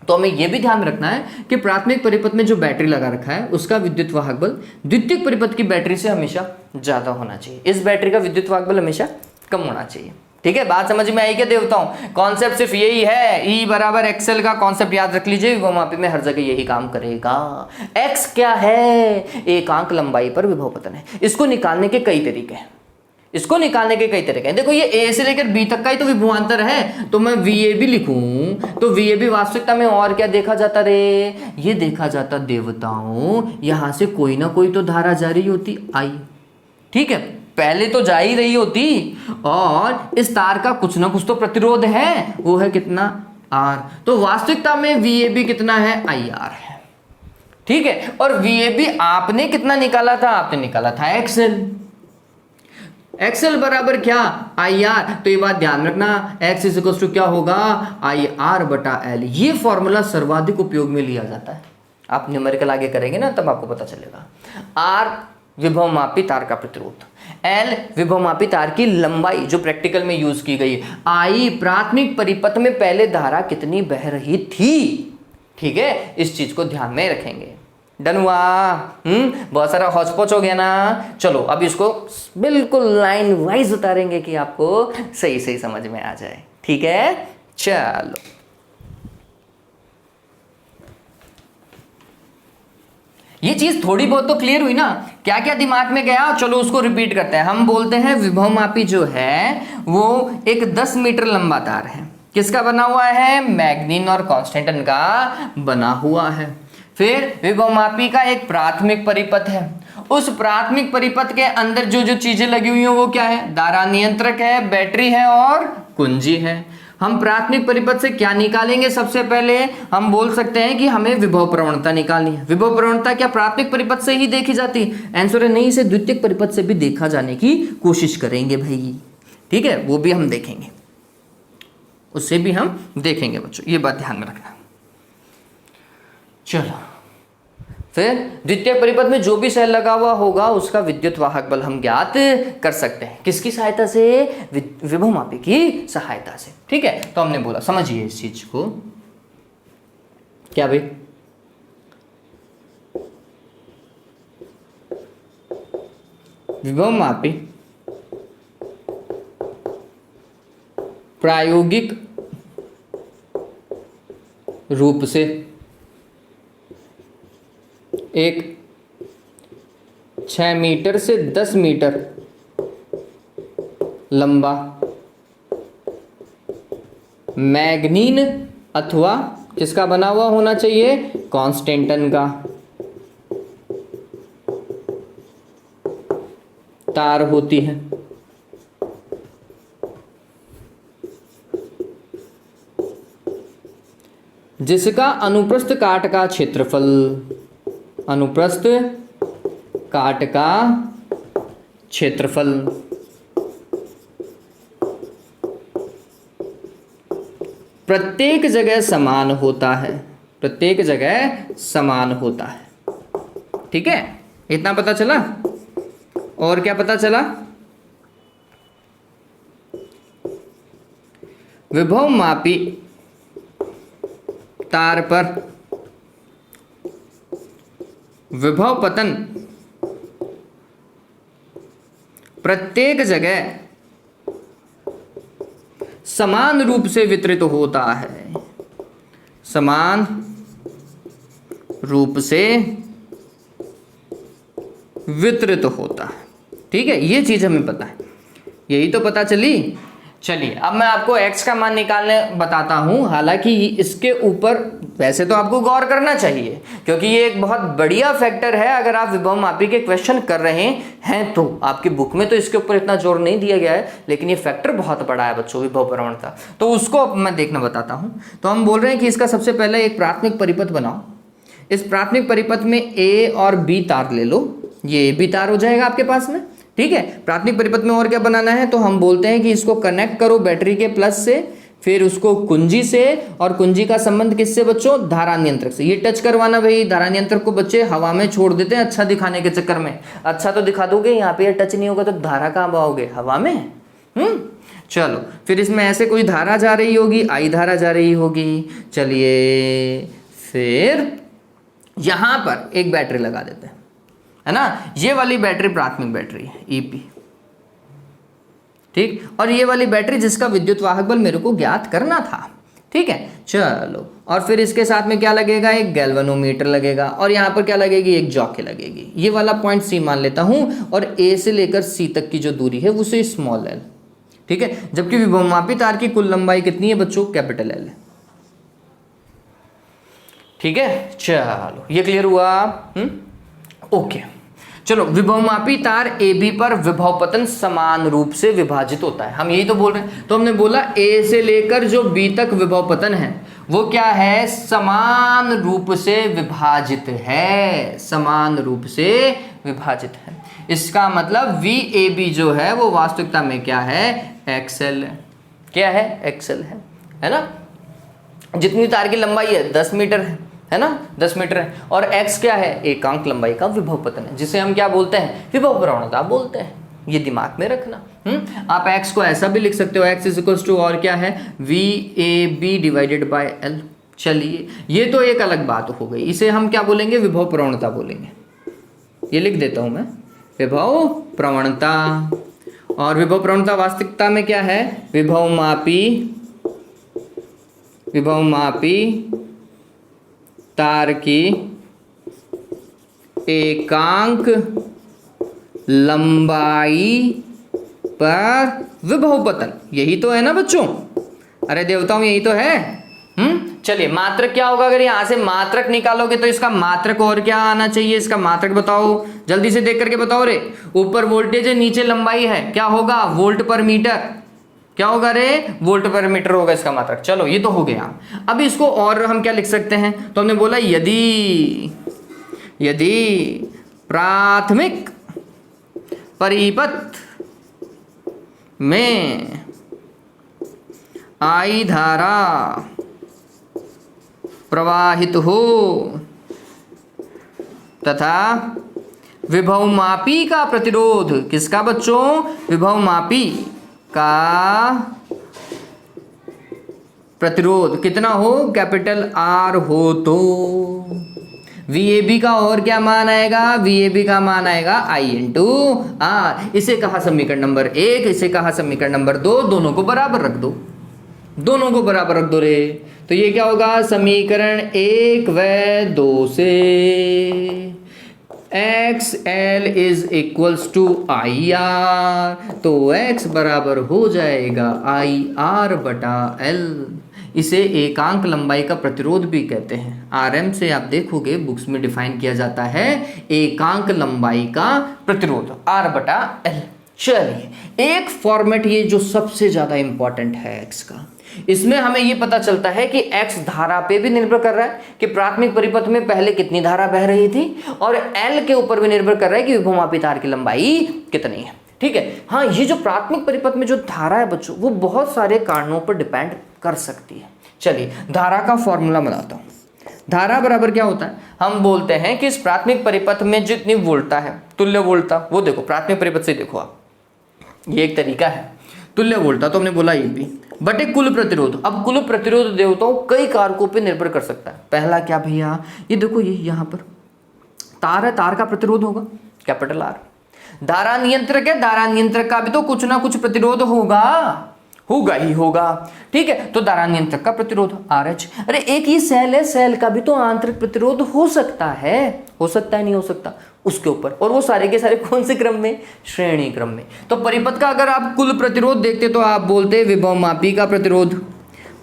तो हमें यह भी ध्यान रखना है कि प्राथमिक परिपथ में जो बैटरी लगा रखा है उसका विद्युत वाहक बल द्वितीयक परिपथ की बैटरी से हमेशा ज्यादा होना चाहिए, इस बैटरी का विद्युत वाहक बल हमेशा कम होना चाहिए, ठीक है। बात समझ में आई क्या देवताओं? कॉन्सेप्ट सिर्फ यही है, E बराबर एक्सएल का कॉन्सेप्ट याद रख लीजिए, विभवमापी में हर जगह यही काम करेगा। एक्स क्या है? एकांक लंबाई पर विभव पतन है। इसको निकालने के कई तरीके हैं, इसको निकालने के कई तरीके हैं। देखो ये ए से लेकर बी तक का ही तो विभवांतर है, तो मैं VAB लिखूं तो VAB वास्तविकता में और क्या देखा जाता रे? ये देखा जाता देवताओं, यहां से कोई ना कोई तो धारा जारी होती आई, ठीक है, पहले तो जा ही रही होती, और इस तार का कुछ ना कुछ तो प्रतिरोध है, वो है कितना? R। तो वास्तविकता में VAB कितना है? IR है, ठीक है। और VAB आपने कितना निकाला था? आपने निकाला था XL। XL बराबर क्या? IR। तो ये बात ध्यान रखना, X इज इक्वल टू क्या होगा? IR बटा L। ये फॉर्मूला सर्वाधिक उपयोग में लिया जाता है, आप न्यूमेरिकल आगे करेंगे ना तब आपको पता चलेगा। R विभवमापी तार का प्रतिरोध, L विभवमापी तार की लंबाई जो प्रैक्टिकल में यूज की गई, I प्राथमिक परिपथ में पहले धारा कितनी बह रही थी, ठीक है, इस चीज को ध्यान में रखेंगे। डन हुआ? बहुत सारा हौच-पौच हो गया ना। चलो अब इसको बिल्कुल लाइन वाइज उतारेंगे कि आपको सही सही समझ में आ जाए, ठीक है। चलो ये चीज थोड़ी बहुत तो क्लियर हुई ना, क्या क्या दिमाग में गया, चलो उसको रिपीट करते हैं। हम बोलते हैं विभवमापी जो है वो एक 10 मीटर लंबा तार है, किसका बना हुआ है? मैग्नीन और कांस्टेंटन का बना हुआ है। फिर विभवमापी का एक प्राथमिक परिपथ है, उस प्राथमिक परिपथ के अंदर जो जो चीजें लगी हुई हैं वो क्या है? धारा नियंत्रक है, बैटरी है और कुंजी है। हम प्राथमिक परिपथ से क्या निकालेंगे? सबसे पहले हम बोल सकते हैं कि हमें विभव प्रवणता निकालनी है। विभव प्रवणता क्या प्राथमिक परिपथ से ही देखी जाती है? आंसर है नहीं, इसे द्वितीयक परिपथ से भी देखा जाने की कोशिश करेंगे भाई, ठीक है, वो भी हम देखेंगे, उससे भी हम देखेंगे बच्चों, ये बात ध्यान में रखना। चलो फिर द्वितीय परिपथ में जो भी सेल लगा हुआ होगा उसका विद्युत वाहक बल हम ज्ञात कर सकते हैं, किसकी सहायता से? विभवमापी की सहायता से, ठीक है। तो हमने बोला, समझिए इस चीज को, क्या भाई? विभवमापी प्रायोगिक रूप से एक 6 मीटर से 10 मीटर लंबा मैग्नीन अथवा किसका बना हुआ होना चाहिए? कांस्टेंटन का तार होती है, जिसका अनुप्रस्थ काट का क्षेत्रफल, अनुप्रस्थ काट का क्षेत्रफल प्रत्येक जगह समान होता है, प्रत्येक जगह समान होता है, ठीक है। इतना पता चला। और क्या पता चला? विभवमापी तार पर विभव पतन प्रत्येक जगह समान रूप से वितरित होता है, समान रूप से वितरित होता है, ठीक है। ये चीज हमें पता है, यही तो पता चली। चलिए अब मैं आपको x का मान निकालने बताता हूं, हालांकि इसके ऊपर वैसे तो आपको गौर करना चाहिए, क्योंकि ये एक बहुत बढ़िया फैक्टर है। अगर आप विभव मापी के क्वेश्चन कर रहे हैं तो आपकी बुक में तो इसके ऊपर इतना जोर नहीं दिया गया है, लेकिन ये फैक्टर बहुत बड़ा है बच्चों, विभव प्रवणता। तो उसको अब मैं देखना बताता हूं। तो हम बोल रहे हैं कि इसका सबसे पहले एक प्राथमिक परिपथ बनाओ। इस प्राथमिक परिपथ में ए और बी तार ले लो, ये बी तार हो जाएगा आपके पास में, ठीक है। प्राथमिक परिपथ में और क्या बनाना है, तो हम बोलते हैं कि इसको कनेक्ट करो बैटरी के प्लस से, फिर उसको कुंजी से, और कुंजी का संबंध किससे बच्चों, धारा नियंत्रक से। ये टच करवाना भाई, धारा नियंत्रक को बच्चे हवा में छोड़ देते हैं अच्छा दिखाने के चक्कर में। अच्छा तो दिखा दोगे, यहाँ पे टच नहीं होगा तो धारा कहाँ बहाओगे, हवा में। चलो फिर इसमें ऐसे कोई धारा जा रही होगी, आई धारा जा रही होगी। चलिए फिर यहां पर एक बैटरी लगा देते हैं, है ना। ये वाली बैटरी प्राथमिक बैटरी है, ईपी, ठीक। और ये वाली बैटरी जिसका विद्युत वाहक बल मेरे को ज्ञात करना था, ठीक है। चलो और फिर इसके साथ में क्या लगेगा, एक गैल्वेनोमीटर लगेगा, और यहाँ पर क्या लगेगी, एक जॉकी लगेगी। ये वाला पॉइंट सी मान लेता हूं, और ए से लेकर सी तक की जो दूरी है उसे स्मॉल एल, ठीक है। जबकि विभवमापी तार की कुल लंबाई कितनी है बच्चों, कैपिटल एल है, ठीक है। चलो ये क्लियर हुआ, ओके। चलो विभवमापी तार ए बी पर विभव पतन समान रूप से विभाजित होता है, हम यही तो बोल रहे हैं। तो हमने बोला ए से लेकर जो बी तक विभव पतन है वो क्या है, समान रूप से विभाजित है, समान रूप से विभाजित है। इसका मतलब वी ए बी जो है वो वास्तविकता में क्या है, एक्सएल है। क्या है, एक्सएल है ना। जितनी तार की लंबाई है 10 मीटर है ना, 10 मीटर है, और x क्या है, एकांक लंबाई का विभव पतन है, जिसे हम क्या बोलते हैं, विभव प्रवणता बोलते हैं। ये दिमाग में रखना। आप x को ऐसा भी लिख सकते हो, x इज इक्वल टू और क्या है, V A B divided by L. चलिए ये तो एक अलग बात हो गई, इसे हम क्या बोलेंगे, विभव प्रवणता बोलेंगे। ये लिख देता हूं मैं, विभव प्रवणता। और विभव प्रवणता वास्तविकता में क्या है, विभवमापी तार की एकांक लंबाई पर विभव पतन, यही तो है ना बच्चों। अरे देवताओं यही तो है। चलिए मात्रक क्या होगा, अगर यहां से मात्रक निकालोगे तो इसका मात्रक और क्या आना चाहिए, इसका मात्रक बताओ, जल्दी से देख करके बताओ रे। ऊपर वोल्टेज है, नीचे लंबाई है, क्या होगा, वोल्ट पर मीटर। क्या होगा रे, वोल्ट पर मीटर होगा इसका मात्रक। चलो ये तो हो गया। अब इसको और हम क्या लिख सकते हैं, तो हमने बोला यदि प्राथमिक परिपथ में आई धारा प्रवाहित हो तथा विभवमापी का प्रतिरोध, किसका बच्चों, विभवमापी का प्रतिरोध कितना हो, कैपिटल आर हो, तो VAB का और क्या मान आएगा, VAB का मान आएगा I इंटू आर। इसे कहा समीकरण नंबर 1, इसे कहा समीकरण नंबर 2, दोनों को बराबर रख दो, दोनों को बराबर रख दो रे। तो ये क्या होगा, समीकरण 1 व 2 से XL is equals to IR, तो X बराबर हो जाएगा IR बटा L। इसे एकांक लंबाई का प्रतिरोध भी कहते हैं। RM से आप देखोगे बुक्स में डिफाइन किया जाता है एकांक लंबाई का प्रतिरोध R बटा L। चलिए एक फॉर्मेट ये जो सबसे ज्यादा इंपॉर्टेंट है X का, इसमें हमें ये पता चलता है कि X धारा पे भी निर्भर कर रहा है कि प्राथमिक परिपथ में पहले कितनी धारा बह रही थी, और L के ऊपर भी निर्भर कर रहा है कि विभवमापी तार की लंबाई कितनी है, ठीक है। हाँ, ये जो प्राथमिक परिपथ में जो धारा है बच्चों, वो बहुत सारे कारणों पर डिपेंड कर सकती है। चलिए धारा का फॉर्मूला बनाता हूं। धारा बराबर क्या होता है, हम बोलते हैं कि इस प्राथमिक परिपथ में जितनी वोल्टता है, तुल्य वोल्टता, वो देखो प्राथमिक परिपथ से देखो आप, ये एक तरीका है तुल्य वोल्टता, तो हमने बोला ये भी बटे कुल प्रतिरोध। अब कुल प्रतिरोध देवताओं कई कारकों पे निर्भर कर सकता है। पहला क्या भैया, ये देखो, ये यहां पर तार है, तार का प्रतिरोध होगा कैपिटल आर। धारा नियंत्रक है, धारा नियंत्रक का भी तो कुछ ना कुछ प्रतिरोध होगा ही होगा, ठीक है। तो धारा नियंत्रक का प्रतिरोध RH। अरे एक ये सेल है, सेल का भी तो आंतरिक प्रतिरोध हो सकता है नहीं हो सकता उसके ऊपर, और वो सारे के सारे कौन से क्रम में, श्रेणी क्रम में। तो परिपथ का अगर आप कुल प्रतिरोध देखते तो आप बोलते विभवमापी का प्रतिरोध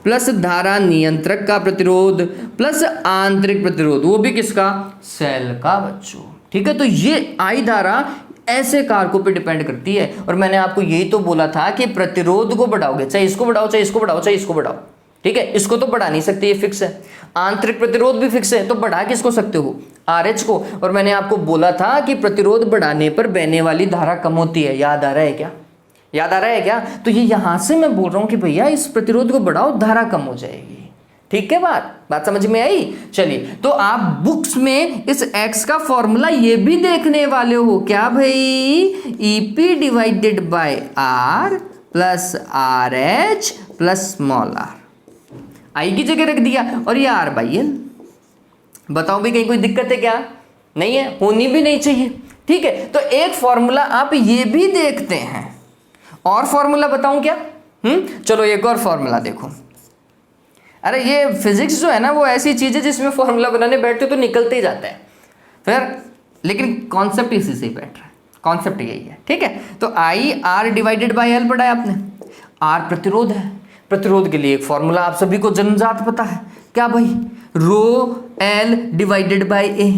प्लस धारा नियंत्रक का प्रतिरोध प्लस आंतरिक प्रतिरोध, वो भी किसका, सेल का बच्चों। ठीक है, तो ये आई धारा ऐसे कारकों पे डिपेंड करती है। और मैंने आपको यही तो बोला था कि प्रतिरोध को बढ़ाओगे, चाहे इसको बढ़ाओ चाहे इसको बढ़ाओ चाहे इसको बढ़ाओ, ठीक है, इसको तो बढ़ा नहीं सकते, ये फिक्स है। आंतरिक प्रतिरोध भी फिक्स है, तो बढ़ा किसको सकते हो, RH को। और मैंने आपको बोला था कि प्रतिरोध बढ़ाने पर बहने वाली धारा कम होती है, याद आ रहा है क्या, याद आ रहा है क्या। तो ये यहां से मैं बोल रहा हूं कि भैया इस प्रतिरोध को बढ़ाओ, धारा कम हो जाएगी। ठीक है, बात समझ में आई। चलिए, तो आप बुक्स में इस x का फॉर्मूला ये भी देखने वाले हो क्या भाई, EP divided by R plus RH plus small r, आई की जगह रख दिया, और ये R/L। बताओ भी कहीं कोई दिक्कत है क्या, नहीं है, होनी भी नहीं चाहिए। ठीक है, तो एक फॉर्मूला आप ये भी देखते हैं, और फॉर्मूला बताऊं क्या, चलो एक और फॉर्मूला देखो। अरे ये फिजिक्स जो है ना, वो ऐसी चीज है जिसमें फॉर्मूला बनाने बैठते तो निकलते ही जाता है फिर, लेकिन कॉन्सेप्ट इसी से ही बैठ रहा है, कॉन्सेप्ट यही है। ठीक है, तो आई R डिवाइडेड बाय L पढ़ा है आपने, R प्रतिरोध है, प्रतिरोध के लिए एक फॉर्मूला आप सभी को जन्मजात पता है, क्या भाई, ρL डिवाइडेड बाय A।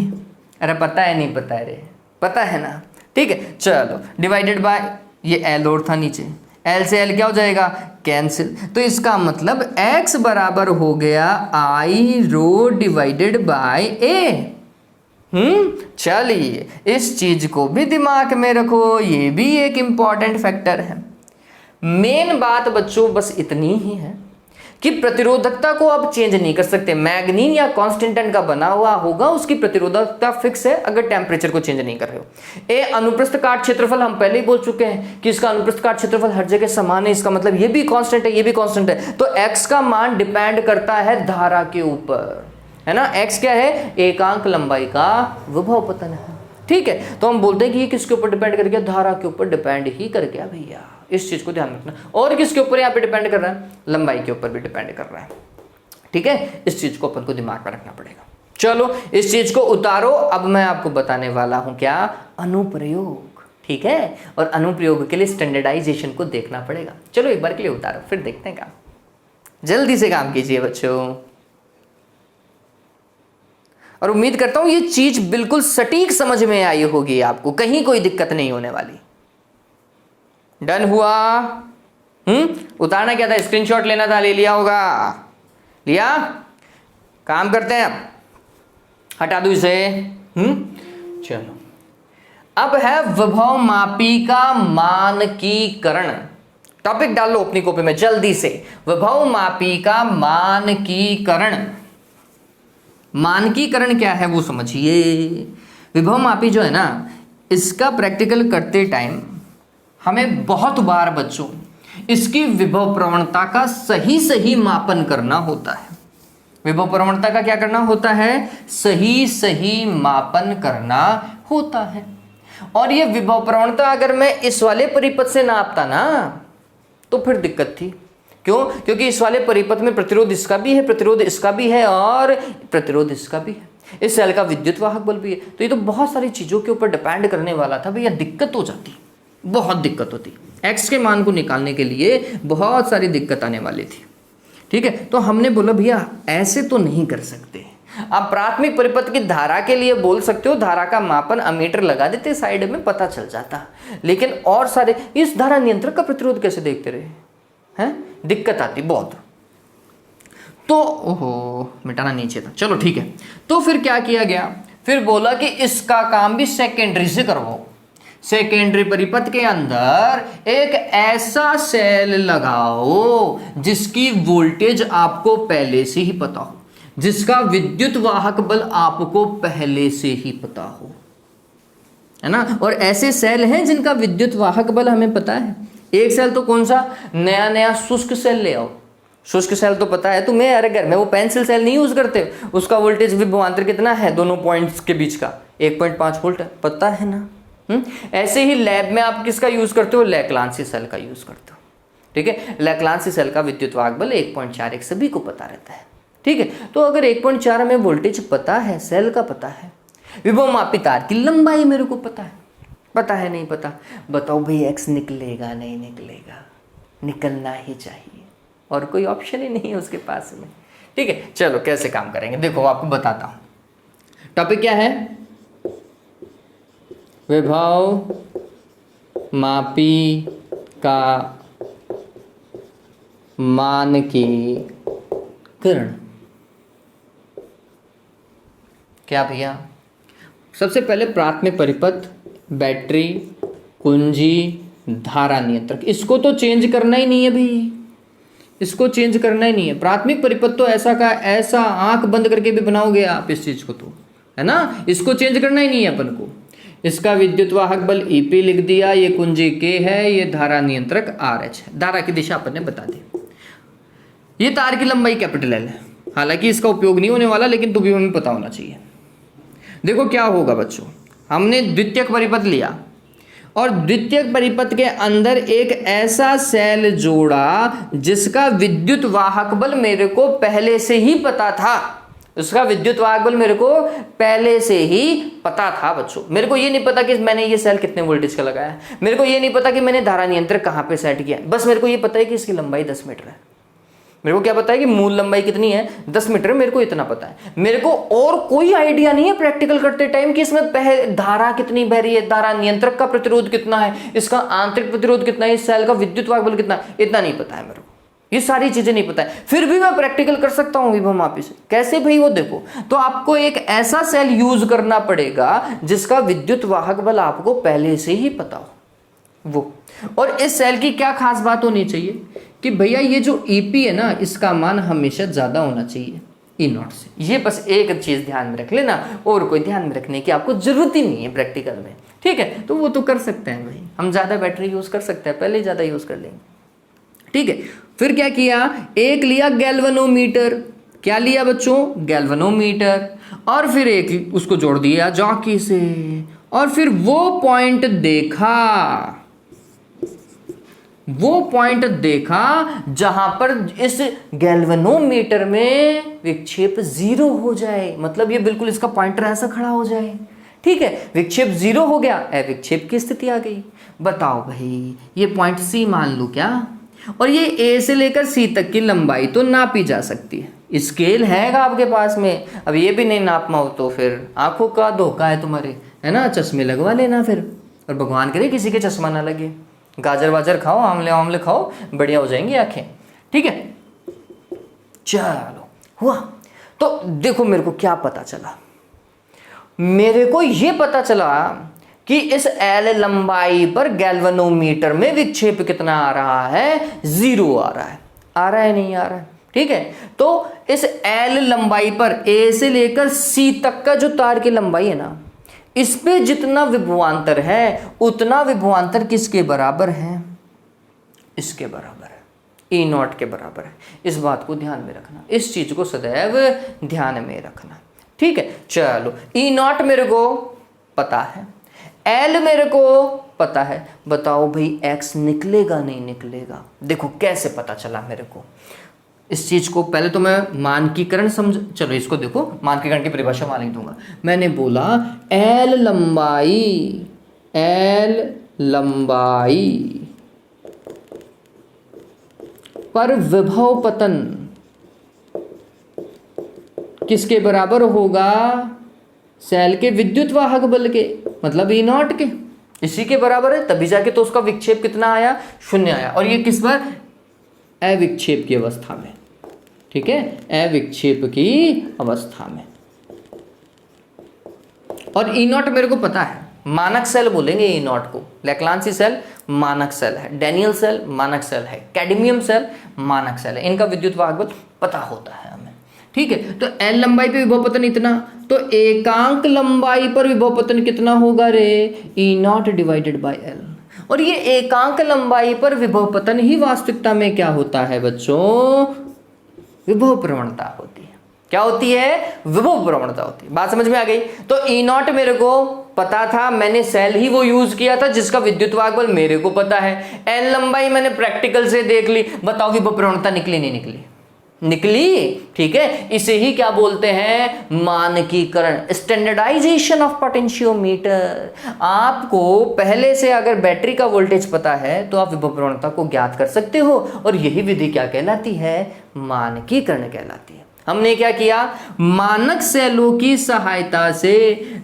अरे पता है नहीं पता है रे, पता है ना। ठीक है, चलो डिवाइडेड बाय, ये L और था नीचे, L से L क्या हो जाएगा, कैंसिल। तो इसका मतलब x बराबर हो गया I rho divided by A। चलिए, इस चीज को भी दिमाग में रखो, ये भी एक इंपॉर्टेंट फैक्टर है। मेन बात बच्चों बस इतनी ही है कि प्रतिरोधकता को आप चेंज नहीं कर सकते। मैग्नीन या कॉन्स्टेंटन का बना हुआ होगा, उसकी प्रतिरोधकता फिक्स है अगर टेम्परेचर को चेंज नहीं कर रहे हो। ए अनुप्रस्थ काट क्षेत्रफल, हम पहले ही बोल चुके हैं कि इसका अनुप्रस्थ काट क्षेत्रफल हर जगह समान है, इसका मतलब ये भी कांस्टेंट है, ये भी कांस्टेंट है। तो x का मान डिपेंड करता है धारा के ऊपर, है ना। x क्या है, एकांक लंबाई का विभव पतन है। ठीक है, तो हम बोलते हैं कि ये किसके ऊपर डिपेंड कर गया, धारा के ऊपर डिपेंड ही कर गया भैया, इस चीज को ध्यान रखना। और किसके ऊपर यहाँ पे डिपेंड कर रहा है, लंबाई के ऊपर भी डिपेंड कर रहा है। ठीक है, इस चीज को अपन को दिमाग में रखना पड़ेगा। चलो इस चीज को उतारो, अब मैं आपको बताने वाला हूं क्या, अनुप्रयोग। ठीक है, और अनुप्रयोग के लिए स्टैंडर्डाइजेशन को देखना पड़ेगा। चलो एक बार के लिए उतारो, फिर देखते हैं काम, जल्दी से काम कीजिए बच्चों। और उम्मीद करता हूं ये चीज बिल्कुल सटीक समझ में आई होगी आपको, कहीं कोई दिक्कत नहीं होने वाली। डन हुआ, उतारना क्या था, स्क्रीनशॉट लेना था, ले लिया होगा, लिया। काम करते हैं, अब हटा दो इसे। चलो, अब है विभव मापी का मानकीकरण। टॉपिक डाल लो अपनी कॉपी में जल्दी से, विभव मापी का मानकीकरण। मानकीकरण क्या है वो समझिए। विभव मापी जो है ना, इसका प्रैक्टिकल करते टाइम हमें बहुत बार बच्चों इसकी विभव प्रवणता का सही मापन करना होता है। विभव प्रवणता का क्या करना होता है, सही मापन करना होता है। और ये विभव प्रवणता अगर मैं इस वाले परिपथ से नापता ना, तो फिर दिक्कत थी। क्यों, क्योंकि इस वाले परिपथ में प्रतिरोध इसका भी है, प्रतिरोध इसका भी है, और प्रतिरोध इसका भी है, इस सेल का विद्युत वाहक बल भी है। तो ये तो बहुत सारी चीजों के ऊपर डिपेंड करने वाला था भैया, दिक्कत हो जाती, बहुत दिक्कत होती। x के मान को निकालने के लिए बहुत सारी दिक्कत आने वाली थी। ठीक है, तो हमने बोला भैया ऐसे तो नहीं कर सकते। आप प्राथमिक परिपथ की धारा के लिए बोल सकते हो, धारा का मापन अमीटर लगा देते साइड में, पता चल जाता। लेकिन और सारे, इस धारा नियंत्रक का प्रतिरोध कैसे देखते रहे हैं, दिक्कत आती बहुत। तो ओहो, मिटाना नीचे था, चलो ठीक है। तो फिर क्या किया गया, फिर बोला कि इसका काम भी सेकेंडरी से करवाओ। सेकेंडरी परिपथ के अंदर एक ऐसा सेल लगाओ जिसकी वोल्टेज आपको पहले से ही पता हो, जिसका विद्युत वाहक बल आपको पहले से ही पता हो, है ना। और ऐसे सेल हैं जिनका विद्युत वाहक बल हमें पता है। एक सेल तो कौन सा, नया शुष्क सेल ले आओ। शुष्क सेल तो पता है तुम्हें, अरे घर में वो पेंसिल सेल नहीं यूज करते, उसका वोल्टेज विभवांतर कितना है, दोनों पॉइंट्स के बीच का 1.5 वोल्ट है, पता है ना। ऐसे ही लैब में आप किसका यूज करते हो, लैक्लांसी सेल का यूज करते हो। ठीक है, लैक्लांसी सेल का विद्युत वाहक बल 1.41 सभी को पता रहता है। ठीक है, तो अगर 1.4 में वोल्टेज पता है, सेल का पता है, विभव मापी तार की लंबाई मेरे को पता है नहीं पता, बताओ भाई x निकलेगा नहीं निकलेगा, निकलना ही चाहिए। और कोई ऑप्शन ही नहीं है उसके पास में। ठीक है, चलो कैसे काम करेंगे देखो आपको बताता हूं। टॉपिक क्या है? विभव मापी का मानकीकरण। क्या भैया? सबसे पहले प्राथमिक परिपथ, बैटरी, कुंजी, धारा नियंत्रक, इसको तो चेंज करना ही नहीं है भाई, इसको चेंज करना ही नहीं है। प्राथमिक परिपथ तो ऐसा का ऐसा आंख बंद करके भी बनाओगे आप इस चीज को, तो है ना, इसको चेंज करना ही नहीं है अपन को। इसका विद्युत वाहक बल EP लिख दिया, ये कुंजी K है, ये धारा नियंत्रक RH है। धारा की दिशा अपन ने बता दी। ये तार की लंबाई कैपिटल L है, हालांकि इसका उपयोग नहीं होने वाला, लेकिन तो भी हमें पता होना चाहिए। देखो क्या होगा बच्चों, हमने द्वितीयक परिपथ लिया और द्वितीयक परिपथ के अंदर एक ऐसा सेल जोड़ा जिसका विद्युत वाहक बल मेरे को पहले से ही पता था, उसका विद्युत वाहक बल मेरे को पहले से ही पता था बच्चों। मेरे को ये नहीं पता कि मैंने ये सेल कितने वोल्टेज का लगाया है, मेरे को ये नहीं पता कि मैंने धारा नियंत्रक कहाँ पे सेट किया है, बस मेरे को ये पता है कि इसकी लंबाई 10 मीटर है। मेरे को क्या पता है कि मूल लंबाई कितनी है, 10 मीटर, मेरे को इतना पता है। मेरे को और कोई आइडिया नहीं है प्रैक्टिकल करते टाइम कि इसमें धारा कितनी बह रही है, धारा नियंत्रक का प्रतिरोध कितना है, इसका आंतरिक प्रतिरोध कितना है, इस सेल का विद्युत वाहक बल कितना है, इतना नहीं पता है मेरे को। ये सारी चीजें नहीं पता है, फिर भी मैं प्रैक्टिकल कर सकता हूं विभव मापी से। कैसे भाई? वो देखो, तो आपको एक ऐसा सेल यूज करना पड़ेगा जिसका विद्युत वाहक बल आपको पहले से ही पता हो वो। और इस सेल की क्या खास बात होनी चाहिए कि भैया ये जो EP है ना, इसका मान हमेशा ज्यादा होना चाहिए E0 से। ये बस एक चीज ध्यान में रख लेना, और कोई ध्यान में रखने की आपको जरूरत ही नहीं है प्रैक्टिकल में। ठीक है, तो वो तो कर सकते हैं भाई, हम ज्यादा बैटरी यूज कर सकते हैं, पहले ज्यादा यूज कर लेंगे। ठीक है, फिर क्या किया, एक लिया गैल्वेनोमीटर। क्या लिया बच्चों? गैल्वेनोमीटर। और फिर एक उसको जोड़ दिया जॉकी से, और फिर वो पॉइंट देखा जहां पर इस गैल्वेनोमीटर में विक्षेप 0 हो जाए, मतलब ये बिल्कुल इसका पॉइंटर ऐसा खड़ा हो जाए। ठीक है, विक्षेप 0 हो गया, विक्षेप की स्थिति आ गई। बताओ भाई, ये पॉइंट C मान लो क्या, और ये A से लेकर C तक की लंबाई तो नापी जा सकती है, स्केल है आपके पास में। अब ये भी नहीं नाप पाओ तो फिर आंखों का धोखा है तुम्हारे, है ना, चश्मे लगवा लेना फिर, और भगवान करे किसी के चश्मा ना लगे। गाजर वाजर खाओ, आमले खाओ, बढ़िया हो जाएंगी आंखें। ठीक है, चलो हुआ। तो देखो मेरे को क्या पता चला, मेरे को ये पता चला कि इस L लंबाई पर गैल्वेनोमीटर में विक्षेप कितना आ रहा है, 0 आ रहा है। आ रहा है नहीं आ रहा है? ठीक है, तो इस L लंबाई पर A से लेकर C तक का जो तार की लंबाई है ना, इस पे जितना विभवांतर है उतना विभवांतर किसके बराबर है? इसके बराबर है, E0 के बराबर है। इस बात को ध्यान में रखना, इस चीज को सदैव ध्यान में रखना। ठीक है, चलो E0 मेरे को पता है, L मेरे को पता है। बताओ भाई X निकलेगा नहीं निकलेगा? देखो कैसे पता चला मेरे को इस चीज को। पहले तो मैं मानकीकरण समझ, चलो इसको देखो, मानकीकरण की परिभाषा मान ही दूंगा। मैंने बोला L लंबाई पर विभव पतन किसके बराबर होगा? सेल के विद्युत वाहक बल के, मतलब E0 के, इसी के बराबर है। तभी जाके तो उसका विक्षेप कितना आया? 0 आया। और ये किस बार? अविक्षेप की अवस्था में। ठीक है, अविक्षेप की अवस्था में। और E0 मेरे को पता है, मानक सेल बोलेंगे E0 को। लैक्लांसी सेल मानक सेल है, डैनियल सेल मानक सेल है, कैडमियम सेल मानक सेल है। इनका विद्युत वाहक बल पता होता है हमें। ठीक है, तो L लंबाई पे विभव पतन इतना, तो एकांक लंबाई पर विभव पतन कितना होगा रे? E0 divided by L। और ये एकांक लंबाई पर विभव पतन ही वास्तविकता में क्या होता है बच्चों? विभव प्रवणता होती है। क्या होती है? विभव प्रवणता होती है। बात समझ में आ गई? तो E0 मेरे को पता था, मैंने सेल ही वो यूज किया था जिसका विद्युत वाहक बल मेरे को पता है। L लंबाई मैंने प्रैक्टिकल से देख ली। बताओ विभव प्रवणता निकली नहीं निकली? निकली। ठीक है, इसे ही क्या बोलते हैं, मानकीकरण, स्टैंडर्डाइजेशन ऑफ पोटेंशियोमीटर। आपको पहले से अगर बैटरी का वोल्टेज पता है तो आप विभव प्रवणता को ज्ञात कर सकते हो, और यही विधि क्या कहलाती है, मानकीकरण कहलाती है। हमने क्या किया, मानक सेलों की सहायता से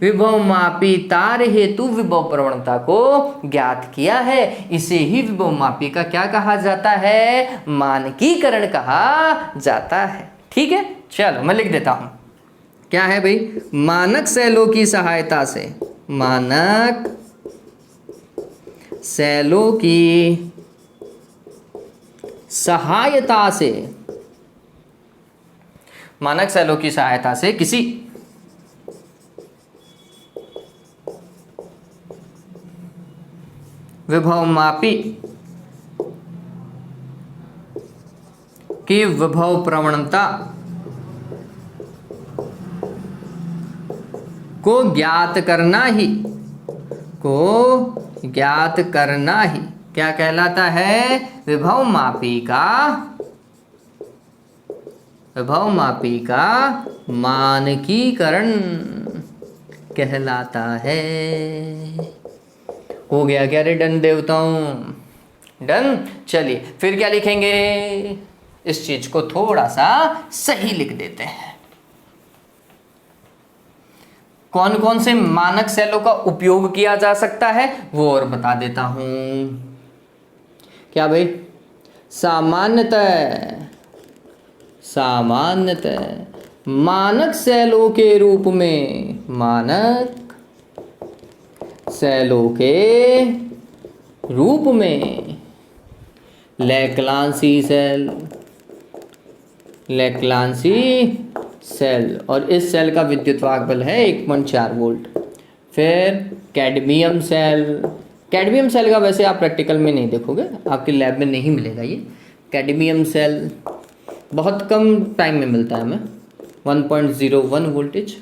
विभवमापी तार हेतु विभव प्रवणता को ज्ञात किया है। इसे ही विभवमापी का क्या कहा जाता है, मानकीकरण कहा जाता है। ठीक है, चलो मैं लिख देता हूं, क्या है भाई, मानक सेलों की सहायता से, मानक सेलों की सहायता से, मानक सेलों की सहायता से किसी विभवमापी की विभव प्रवणता को ज्ञात करना ही क्या कहलाता है, विभवमापी का मानकीकरण कहलाता है। हो गया क्या रे डन देवताओं, डन। चलिए फिर क्या लिखेंगे, इस चीज को थोड़ा सा सही लिख देते हैं। कौन कौन से मानक सेलों का उपयोग किया जा सकता है वो और बता देता हूं। क्या भाई, सामान्यतः मानक सेलों के रूप में, मानक सेलों के रूप में लैक्लांसी सेल, और इस सेल का विद्युत वाहक बल है 1.4 वोल्ट। फिर कैडमियम सेल का वैसे आप प्रैक्टिकल में नहीं देखोगे, आपके लैब में नहीं मिलेगा ये। कैडमियम सेल बहुत कम टाइम में मिलता है हमें, 1.01 वोल्टेज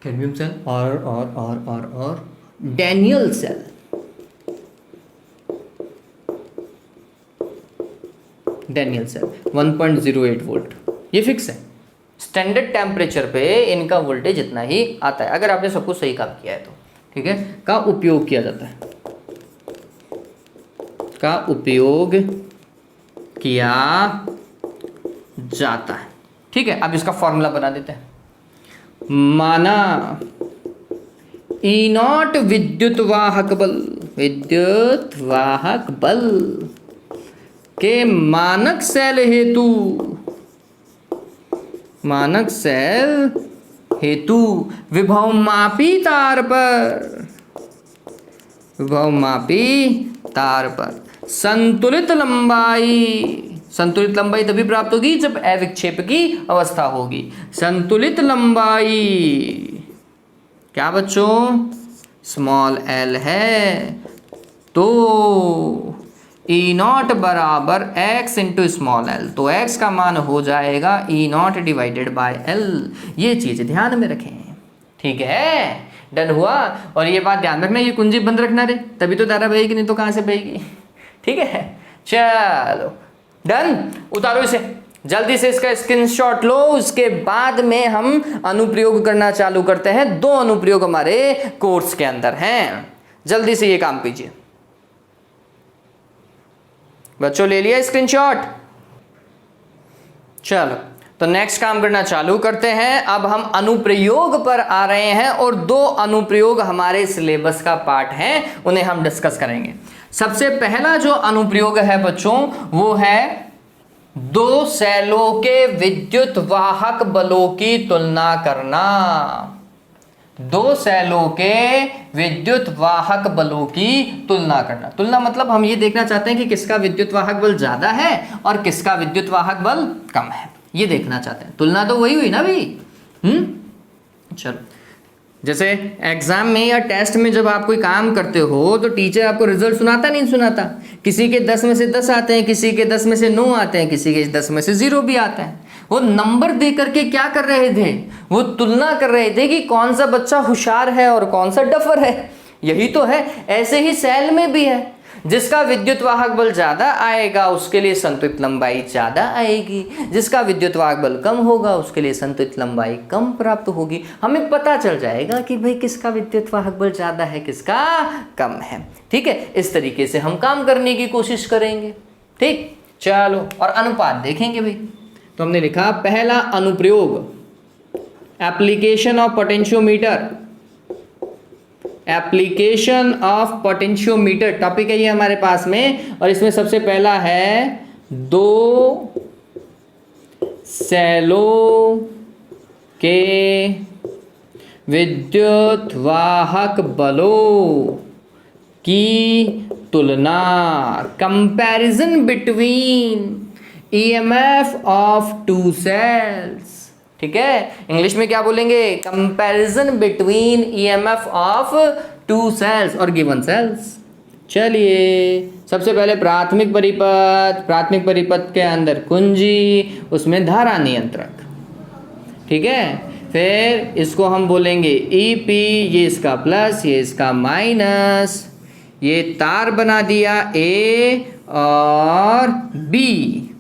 कैडमियम सेल। और Daniell cell, Daniell cell 1.08 volt, ये फिक्स है। स्टैंडर्ड टेम्परेचर पे इनका वोल्टेज इतना ही आता है, अगर आपने सब कुछ सही काम किया है तो। ठीक है, का उपयोग किया जाता है, का उपयोग किया जाता है। ठीक है, अब इसका फॉर्मूला बना देते हैं। माना E0 विद्युत वाहक बल के मानक सेल हेतु विभवमापी तार पर संतुलित लंबाई तभी प्राप्त होगी जब अविक्षेप की अवस्था होगी। संतुलित लंबाई क्या बच्चों, स्मॉल एल है, तो E0 बराबर x इंटू स्मॉल एल, तो x का मान हो जाएगा E0 डिवाइडेड बाय L। ये चीज ध्यान में रखें। ठीक है, डन हुआ। और ये बात ध्यान रखना, ये कुंजी बंद रखना रे, तभी तो धारा बहेगी, नहीं तो कहां से बहेगी। ठीक है, चलो डन। उतारो इसे, जल्दी से इसका स्क्रीनशॉट लो। उसके बाद में हम अनुप्रयोग करना चालू करते हैं। 2 अनुप्रयोग हमारे कोर्स के अंदर हैं, जल्दी से ये काम कीजिए। बच्चों ले लिया स्क्रीनशॉट, चलो तो नेक्स्ट काम करना चालू करते हैं। अब हम अनुप्रयोग पर आ रहे हैं और 2 अनुप्रयोग हमारे सिलेबस का पार्ट हैं, उन्हें हम डिस्कस करेंगे। सबसे पहला जो अनुप्रयोग है बच्चों, वो है 2 सेलों के विद्युत वाहक बलों की तुलना करना। 2 सेलों के विद्युत वाहक बलों की तुलना करना। तुलना मतलब हम ये देखना चाहते हैं कि किसका विद्युत वाहक बल ज्यादा है और किसका विद्युत वाहक बल कम है, ये देखना चाहते हैं। तुलना तो वही हुई ना भाई। चलो, जैसे एग्जाम में या टेस्ट में जब आप कोई काम करते हो तो टीचर आपको रिजल्ट सुनाता नहीं सुनाता। किसी के 10 में से 10 आते हैं, किसी के 10 में से 9 आते हैं, किसी के 10 में से 0 भी आता है। वो नंबर दे करके क्या कर रहे थे, वो तुलना कर रहे थे कि कौन सा बच्चा होशियार है और कौन सा डफर है। यही तो है, ऐसे ही सेल में भी है। जिसका विद्युत वाहक बल ज्यादा आएगा उसके लिए संतुलित लंबाई ज्यादा आएगी, जिसका विद्युत वाहक बल कम होगा उसके लिए संतुलित लंबाई कम प्राप्त होगी। हमें पता चल जाएगा कि भाई किसका विद्युत वाहक बल ज्यादा है, किसका कम है। ठीक है, इस तरीके से हम काम करने की कोशिश करेंगे। ठीक, चलो और अनुपात देखेंगे भाई। तो हमने लिखा पहला अनुप्रयोग, application of potentiometer, application of potentiometer topic है ये हमारे पास में। और इसमें सबसे पहला है 2 सेलों के विद्युत वाहक बलों की तुलना, comparison between EMF of 2 cells. ठीक है, इंग्लिश में क्या बोलेंगे, comparison between EMF of 2 cells और गिवन सेल्स। चलिए सबसे पहले प्राथमिक परिपथ, प्राथमिक परिपथ के अंदर कुंजी, उसमें धारा नियंत्रक। ठीक है, फिर इसको हम बोलेंगे ईपी, ये इसका प्लस, ये इसका माइनस, ये तार बना दिया ए और बी।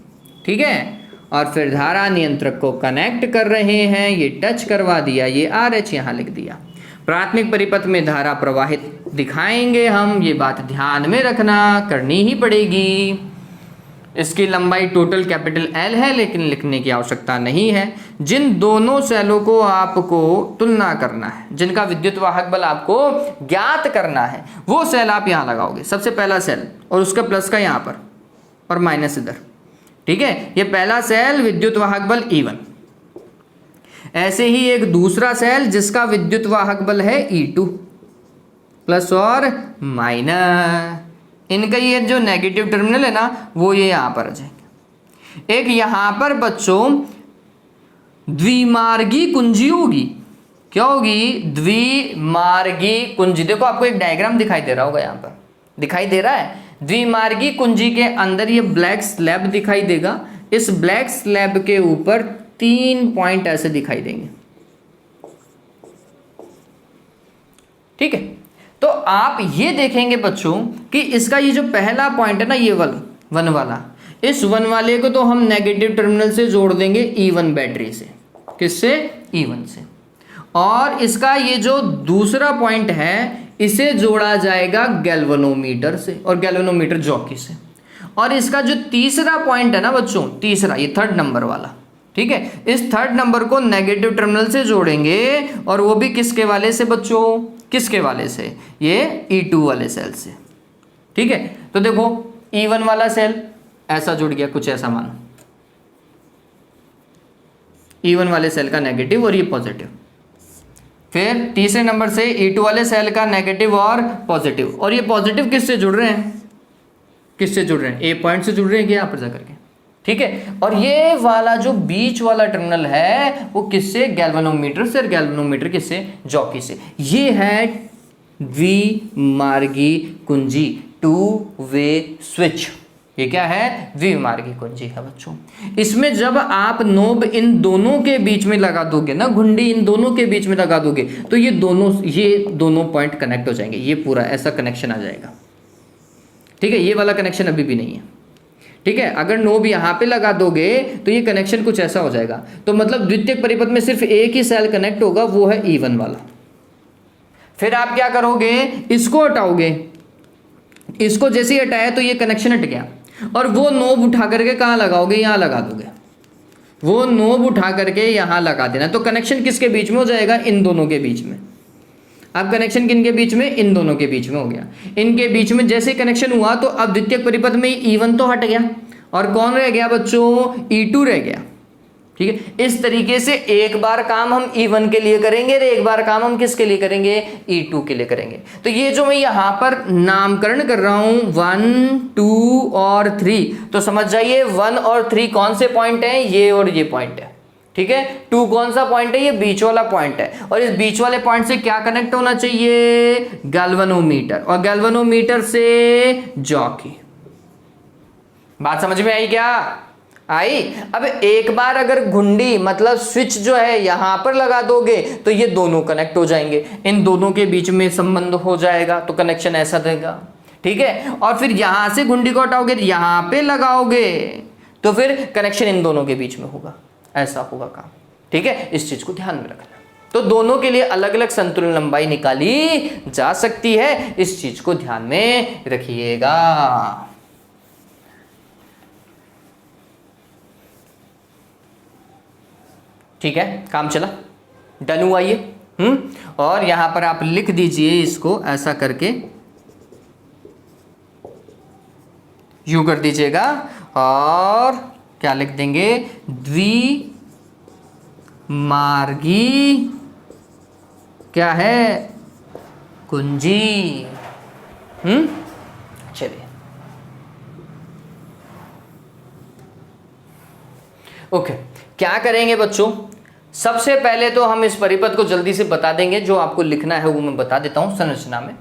ठीक है, और फिर धारा नियंत्रक को कनेक्ट कर रहे हैं, ये टच करवा दिया, ये RH यहाँ लिख दिया। प्राथमिक परिपथ में धारा प्रवाहित दिखाएंगे हम, ये बात ध्यान में रखना, करनी ही पड़ेगी। इसकी लंबाई टोटल कैपिटल L है, लेकिन लिखने की आवश्यकता नहीं है। जिन दोनों सेलों को आपको तुलना करना है, जिनका विद्युत वाहक बल आपको ज्ञात करना है, वो सेल आप यहाँ लगाओगे। सबसे पहला सेल और उसका प्लस का यहाँ पर और माइनस इधर। ठीक है, ये पहला सेल विद्युत वाहक बल E1। ऐसे ही एक दूसरा सेल जिसका विद्युत वाहक बल है E2, प्लस और माइनस। इनका ये जो नेगेटिव टर्मिनल है ना, वो ये यहां पर आ जाएंगे। एक यहां पर बच्चों द्विमार्गी कुंजी होगी। क्या होगी, द्विमार्गी कुंजी। देखो आपको एक डायग्राम दिखाई दे रहा होगा, यहां पर दिखाई दे रहा है। द्विमार्गी कुंजी के अंदर ये ब्लैक स्लैब दिखाई देगा, इस ब्लैक स्लैब के ऊपर 3 पॉइंट ऐसे दिखाई देंगे। ठीक है, तो आप ये देखेंगे बच्चों कि इसका ये जो पहला पॉइंट है ना, ये वन वाला, इस वन वाले को तो हम नेगेटिव टर्मिनल से जोड़ देंगे E1 बैटरी से। किससे, E1 से। और इसका ये जो दूसरा पॉइंट है इसे जोड़ा जाएगा गैल्वेनोमीटर से, और गैल्वेनोमीटर जॉकी से। और इसका जो तीसरा पॉइंट है ना बच्चों, तीसरा ये 3rd नंबर वाला, ठीक है, इस 3rd नंबर को नेगेटिव टर्मिनल से जोड़ेंगे। और वो भी किसके वाले से बच्चों, किसके वाले से, ये E2 वाले सेल से। ठीक है, तो देखो E1 वाला सेल ऐसा जुड़ गया, कुछ ऐसा मानो, E1 वाले सेल का नेगेटिव और ये पॉजिटिव। फिर तीसरे नंबर से E2 वाले सेल का नेगेटिव और पॉजिटिव। और ये पॉजिटिव किससे जुड़ रहे हैं, किससे जुड़ रहे हैं, ए पॉइंट से जुड़ रहे हैं कि यहाँ पर जाकर के। ठीक है, और ये वाला जो बीच वाला टर्मिनल है वो किससे, गैल्वेनोमीटर से, और गैल्वेनोमीटर किससे, जॉकी से। ये है द्विमार्गी कुंजी, 2 वे स्विच। ये क्या है, द्विमार्गी कुंजी है बच्चों। इसमें जब आप नोब इन दोनों के बीच में लगा दोगे ना, घुंडी इन दोनों के बीच में लगा दोगे, तो ये दोनों पॉइंट कनेक्ट हो जाएंगे। ये पूरा ऐसा कनेक्शन आ जाएगा। ठीक है, ये वाला कनेक्शन अभी भी नहीं है। ठीक है, अगर नोब यहाँ पे लगा दोगे तो ये कनेक्शन कुछ ऐसा हो जाएगा। तो मतलब द्वितीयक परिपथ में सिर्फ एक ही सेल कनेक्ट होगा, वो है E1 वाला। फिर आप क्या करोगे, इसको हटाओगे, इसको जैसे ही हटाया तो ये कनेक्शन हट गया, और वो नोब उठा करके कहाँ लगाओगे, यहाँ लगा दोगे। वो नोब उठा करके यहाँ लगा देना, तो कनेक्शन किसके बीच में हो जाएगा, इन दोनों के बीच में। अब कनेक्शन किन के बीच में, इन दोनों के बीच में हो गया। इनके बीच में जैसे कनेक्शन हुआ तो अब द्वितीयक परिपथ में E1 तो हट गया, और कौन रह गया बच्चों, E2 रह गया। ठीक है, इस तरीके से एक बार काम हम E1 के लिए करेंगे और एक बार काम हम किसके लिए करेंगे, E2 के लिए करेंगे। तो ये जो मैं यहाँ पर नामकरण कर रहा हूं 1, 2 और 3, तो समझ जाइए 1 और 3 कौन से पॉइंट हैं, ये और ये पॉइंट है। ठीक है, 2 कौन सा पॉइंट है, ये बीच वाला पॉइंट है। और इस बीच वाले पॉइंट से क्या कनेक्ट होना चाहिए, गैल्वेनोमीटर, और गैल्वेनोमीटर से जॉकी। बात समझ में आई क्या, आई। अब एक बार अगर घुंडी मतलब स्विच जो है यहां पर लगा दोगे तो ये दोनों कनेक्ट हो जाएंगे, इन दोनों के बीच में संबंध हो जाएगा, तो कनेक्शन ऐसा देगा। ठीक है, और फिर यहां से घुंडी को हटाओगे, यहां पे लगाओगे, तो फिर कनेक्शन इन दोनों के बीच में होगा, ऐसा होगा काम। ठीक है, इस चीज को ध्यान में रखना। तो दोनों के लिए अलग अलग संतुलन लंबाई निकाली जा सकती है, इस चीज को ध्यान में रखिएगा। ठीक है, काम चला, डन हुआ ये। और यहां पर आप लिख दीजिए इसको ऐसा करके, यूं कर दीजिएगा, और क्या लिख देंगे, द्विमार्गी क्या है, कुंजी। चलिए, ओके, क्या करेंगे बच्चों, सबसे पहले तो हम इस परिपथ को जल्दी से बता देंगे, जो आपको लिखना है वो मैं बता देता हूं संरचना में।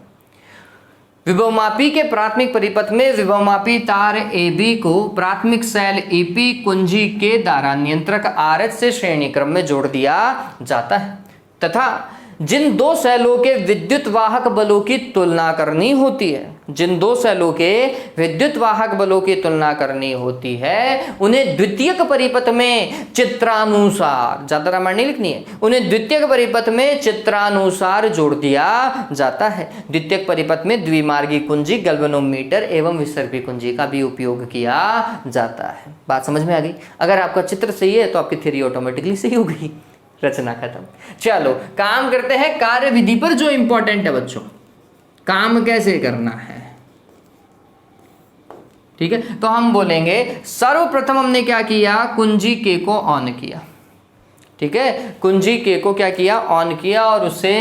विभवमापी के प्राथमिक परिपथ में विभवमापी तार AB को प्राथमिक सेल EP कुंजी के द्वारा नियंत्रक RH से श्रेणी क्रम में जोड़ दिया जाता है, तथा जिन दो सेलों के विद्युत वाहक बलों की तुलना करनी होती है, जिन दो सेलों के विद्युत वाहक बलों की तुलना करनी होती है, उन्हें द्वितीयक परिपथ में चित्रानुसार, ज्यादा रामायण नहीं लिखनी है, उन्हें द्वितीयक परिपथ में चित्रानुसार जोड़ दिया जाता है। द्वितीयक परिपथ में द्विमार्गी कुंजी, गैल्वेनोमीटर एवं विसर्पी कुंजी का भी उपयोग किया जाता है। बात समझ में आ गई? अगर आपका चित्र सही है तो आपकी थ्योरी ऑटोमेटिकली सही हो गई, रचना खत्म। चलो काम करते हैं कार्य विधि पर, जो इंपॉर्टेंट है बच्चों, काम कैसे करना है। ठीक है, तो हम बोलेंगे सर्वप्रथम हमने क्या किया, कुंजी के को ऑन किया। ठीक है, कुंजी के को क्या किया, ऑन किया, और उससे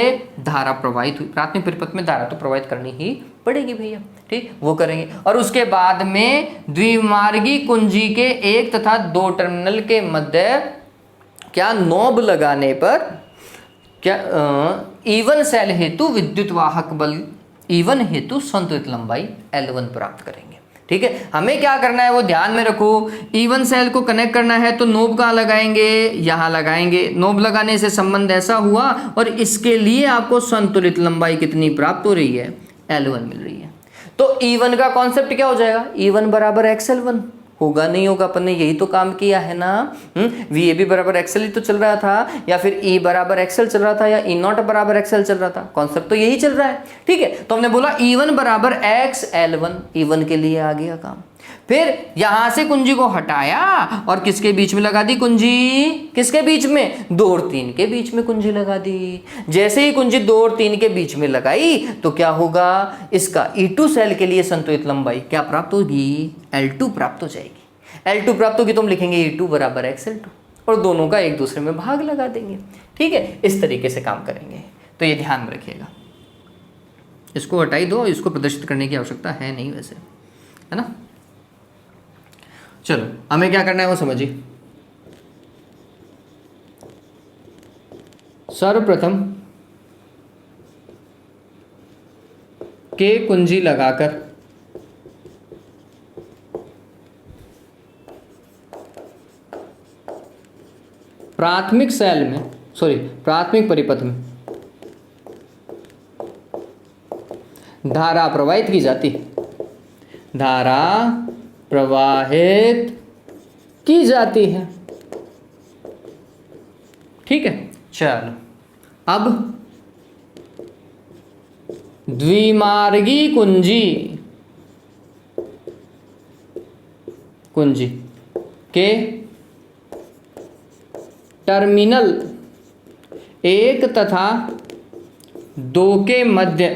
धारा प्रवाहित हुई। प्राथमिक परिपथ में धारा तो प्रवाहित करनी ही पड़ेगी भैया, ठीक, वो करेंगे। और उसके बाद में द्विमार्गी कुंजी के एक तथा दो टर्मिनल के मध्य क्या नॉब लगाने पर क्या E1 सेल हेतु विद्युत वाहक बल E1 हेतु संतुलित लंबाई L1 प्राप्त करेंगे। ठीक है, हमें क्या करना है वो ध्यान में रखो। E1 सेल को कनेक्ट करना है तो नोब कहाँ लगाएंगे, यहाँ लगाएंगे। नोब लगाने से संबंध ऐसा हुआ, और इसके लिए आपको संतुलित लंबाई कितनी प्राप्त हो रही है, L1 मिल रही है। तो E1 का कॉन्सेप्ट क्या हो जाएगा, E1 बराबर XL1 होगा, नहीं होगा, अपन ने यही तो काम किया है ना। VAB बराबर XL ही तो चल रहा था, या फिर E बराबर XL चल रहा था, या E0 बराबर XL चल रहा था, कॉन्सेप्ट तो यही चल रहा है। ठीक है, तो हमने बोला E1 बराबर XL1, E1 के लिए आ गया काम। फिर यहां से कुंजी को हटाया और किसके बीच में लगा दी कुंजी, किसके बीच में, 2 और 3 के बीच में कुंजी लगा दी। जैसे ही कुंजी 2 और 3 के बीच में लगाई तो क्या होगा, इसका E2 सेल के लिए संतुलित लंबाई क्या प्राप्त होगी, L2 प्राप्त हो जाएगी। L2 प्राप्त होगी तो हम लिखेंगे E2 बराबर XL2, और दोनों का एक दूसरे में भाग लगा देंगे। ठीक है, इस तरीके से काम करेंगे, तो ये ध्यान में रखिएगा। इसको हटाई दो, इसको प्रदर्शित करने की आवश्यकता है नहीं वैसे, है ना। चलो हमें क्या करना है वो समझिए। सर्वप्रथम के कुंजी लगाकर प्राथमिक सेल में, प्राथमिक परिपथ में धारा प्रवाहित की जाती, धारा प्रवाहित की जाती है। ठीक है, चलो अब द्विमार्गी कुंजी के टर्मिनल 1 तथा 2 के मध्य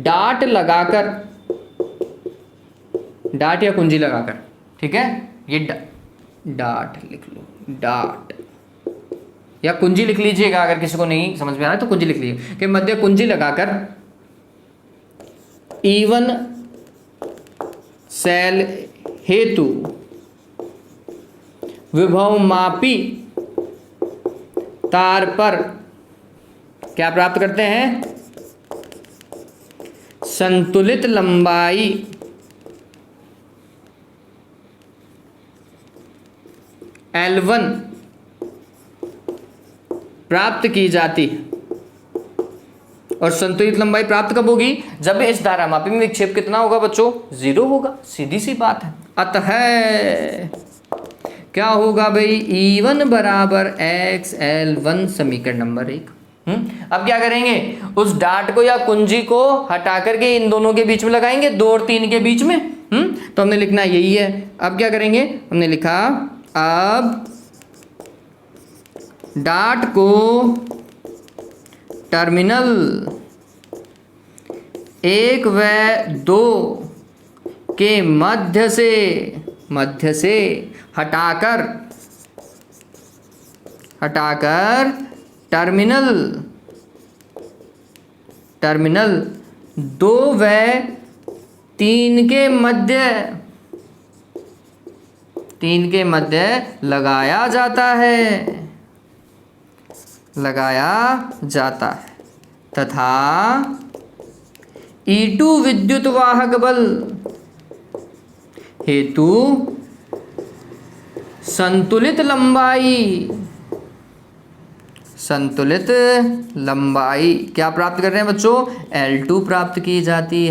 डाट लगाकर, डाट या कुंजी लगाकर, ठीक है, ये डाट लिख लो, डाट या कुंजी लिख लीजिएगा, अगर किसी को नहीं समझ में आ रहा है तो कुंजी लिख लीजिए, कि मध्य कुंजी लगाकर E1 सेल हेतु विभवमापी तार पर क्या प्राप्त करते हैं, संतुलित लंबाई L1 प्राप्त की जाती है। और संतुलित लंबाई प्राप्त कब होगी? जब इस धारामापी में विक्षेप कितना होगा बच्चों? 0 होगा। सीधी सी बात है। अतः क्या होगा भाई? E1 बराबर XL1 समीकरण नंबर 1। अब क्या करेंगे? उस डाट को या कुंजी को हटा करके इन दोनों के बीच में लगाएंगे, 2 और 3 के बीच में। तो हमने लिखना यही है। अब क्या करेंगे? हमने लिखा अब डाट को टर्मिनल 1 व 2 के मध्य से हटाकर टर्मिनल 2 व 3 के मध्य लगाया जाता है तथा E2 विद्युत वाहक बल हेतु संतुलित लंबाई क्या प्राप्त कर रहे हैं बच्चों? L2 प्राप्त की जाती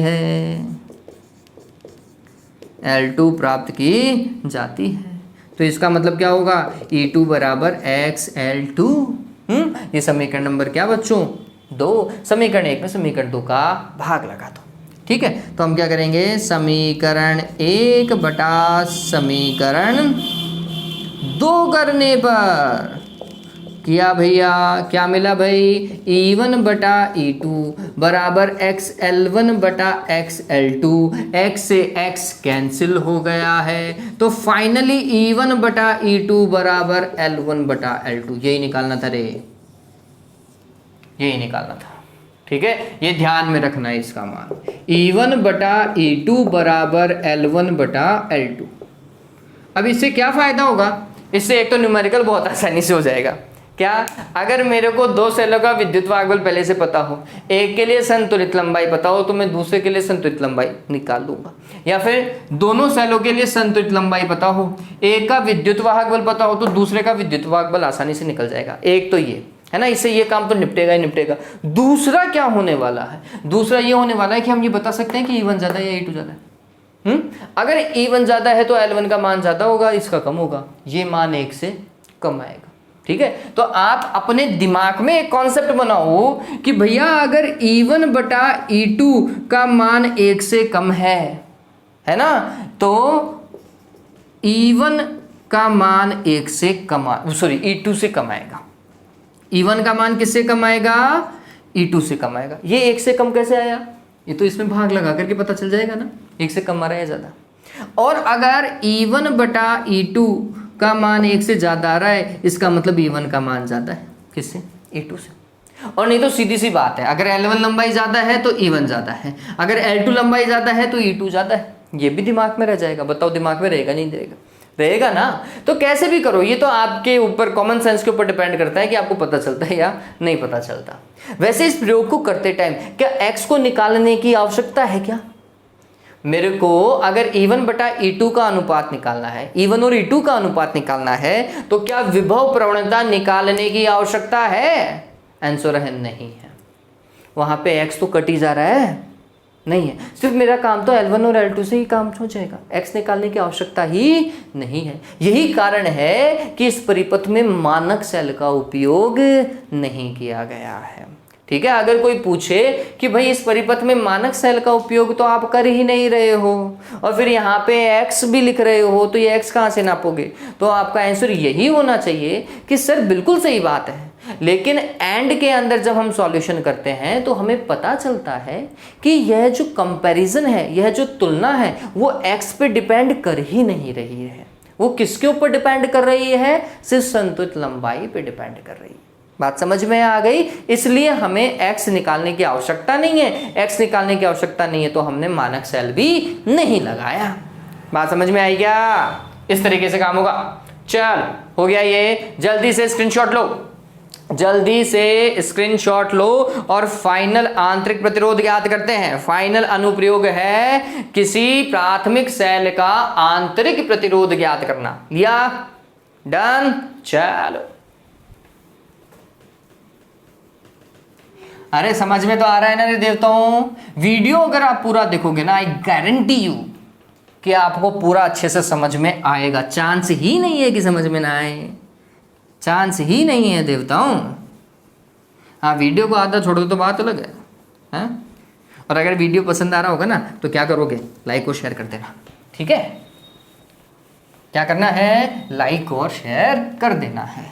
है। तो इसका मतलब क्या होगा? E2 बराबर XL2। ये समीकरण नंबर क्या बच्चों? 2। समीकरण 1 में समीकरण 2 का भाग लगा दो। ठीक है, तो हम क्या करेंगे? समीकरण 1 बटा समीकरण 2 करने पर किया भैया, क्या मिला भाई? E1 बटा E2 बराबर XL1 बटा XL2। X से X कैंसिल हो गया है, तो फाइनली E1 बटा E2 बराबर L1 बटा L2। यही निकालना था रे, यही निकालना था। ठीक है, ये ध्यान में रखना है इसका मान। E1 बटा E2 बराबर L1 बटा L2। अब इससे क्या फायदा होगा? इससे एक तो न्यूमेरिकल बहुत आसानी से हो जाएगा। क्या? अगर मेरे को 2 सेलों का विद्युत वाहक बल पहले से पता हो, एक के लिए संतुलित लंबाई पता हो, तो मैं दूसरे के लिए संतुलित लंबाई निकाल लूंगा। या फिर दोनों सेलों के लिए संतुलित लंबाई पता हो, एक का विद्युत वाहक बल पता हो, तो दूसरे का विद्युत वाहक बल आसानी से निकल जाएगा। एक तो ये है ना, इससे ये काम तो निपटेगा ही निपटेगा। दूसरा क्या होने वाला है? दूसरा ये होने वाला है कि हम ये बता सकते हैं कि E1 ज्यादा है या E2 ज्यादा है। अगर E1 ज्यादा है तो L1 का मान ज्यादा होगा, इसका कम होगा। ये मान 1 से कम आएगा। ठीक है, तो आप अपने दिमाग में एक कॉन्सेप्ट बनाओ कि भैया अगर E1 बटा E2 का मान 1 से कम है ना, तो E1 का मान 1 से कम E2 से कम आएगा। E1 का मान किससे कम आएगा? E2 से कम आएगा। ये 1 से कम कैसे आया? ये तो इसमें भाग लगा करके पता चल जाएगा ना, 1 से कम आ रहा है ज्यादा। और अगर E1 बटा E2 का मान 1 से ज्यादा आ रहा है, इसका मतलब E1 का मान ज्यादा है। किससे? E2 से। और नहीं तो सीधी सी बात है, अगर L1 लंबाई ज्यादा है तो E1 ज्यादा है, अगर L2 लंबाई ज्यादा है तो E2 ज्यादा है। ये भी दिमाग में रह जाएगा। बताओ दिमाग में रहेगा नहीं रहेगा? रहेगा ना। तो कैसे भी करो, ये तो आपके ऊपर, कॉमन सेंस के ऊपर डिपेंड करता है कि आपको पता चलता है या नहीं पता चलता। वैसे इस प्रयोग को करते टाइम क्या x को निकालने की आवश्यकता है क्या? मेरे को अगर E1 बटा E2 का अनुपात निकालना है, E1 और E2 का अनुपात निकालना है, तो क्या विभव प्रवणता निकालने की आवश्यकता है? आंसर है नहीं है। वहां पे x तो कट ही जा रहा है, नहीं है। सिर्फ मेरा काम तो L1 और L2 से ही काम हो जाएगा, x निकालने की आवश्यकता ही नहीं है। यही कारण है कि इस परिपथ में मानक सेल का उपयोग नहीं किया गया है। ठीक है, अगर कोई पूछे कि भाई इस परिपथ में मानक सेल का उपयोग तो आप कर ही नहीं रहे हो और फिर यहाँ पे x भी लिख रहे हो, तो ये x कहाँ से नापोगे? तो आपका आंसर यही होना चाहिए कि सर बिल्कुल सही बात है, लेकिन एंड के अंदर जब हम सॉल्यूशन करते हैं तो हमें पता चलता है कि यह जो कंपैरिजन है, यह जो तुलना है, वो x पे डिपेंड कर ही नहीं रही है। वो किसके ऊपर डिपेंड कर रही है? सिर्फ संतुलित लंबाई पे डिपेंड कर रही है। बात समझ में आ गई? इसलिए हमें x निकालने की आवश्यकता नहीं है। x निकालने की आवश्यकता नहीं है तो हमने मानक सेल भी नहीं लगाया। बात समझ में आई क्या? इस तरीके से काम होगा। चल हो गया ये। जल्दी से स्क्रीनशॉट लो, जल्दी से स्क्रीनशॉट लो और फाइनल आंतरिक प्रतिरोध ज्ञात करते हैं। फाइनल अनुप्रयोग है किसी प्राथमिक सेल का आंतरिक प्रतिरोध ज्ञात करना। लिया? डन। चलो अरे समझ में तो आ रहा है ना रे देवताओं। वीडियो अगर आप पूरा देखोगे ना, आई गारंटी यू कि आपको पूरा अच्छे से समझ में आएगा। चांस ही नहीं है कि समझ में ना आए, चांस ही नहीं है देवताओं। हाँ, वीडियो को आधा छोड़ दो तो बात अलग है, हैं? और अगर वीडियो पसंद आ रहा होगा ना तो क्या करोगे, लाइक और शेयर कर देना, ठीक है? क्या करना है, लाइक और शेयर कर देना है।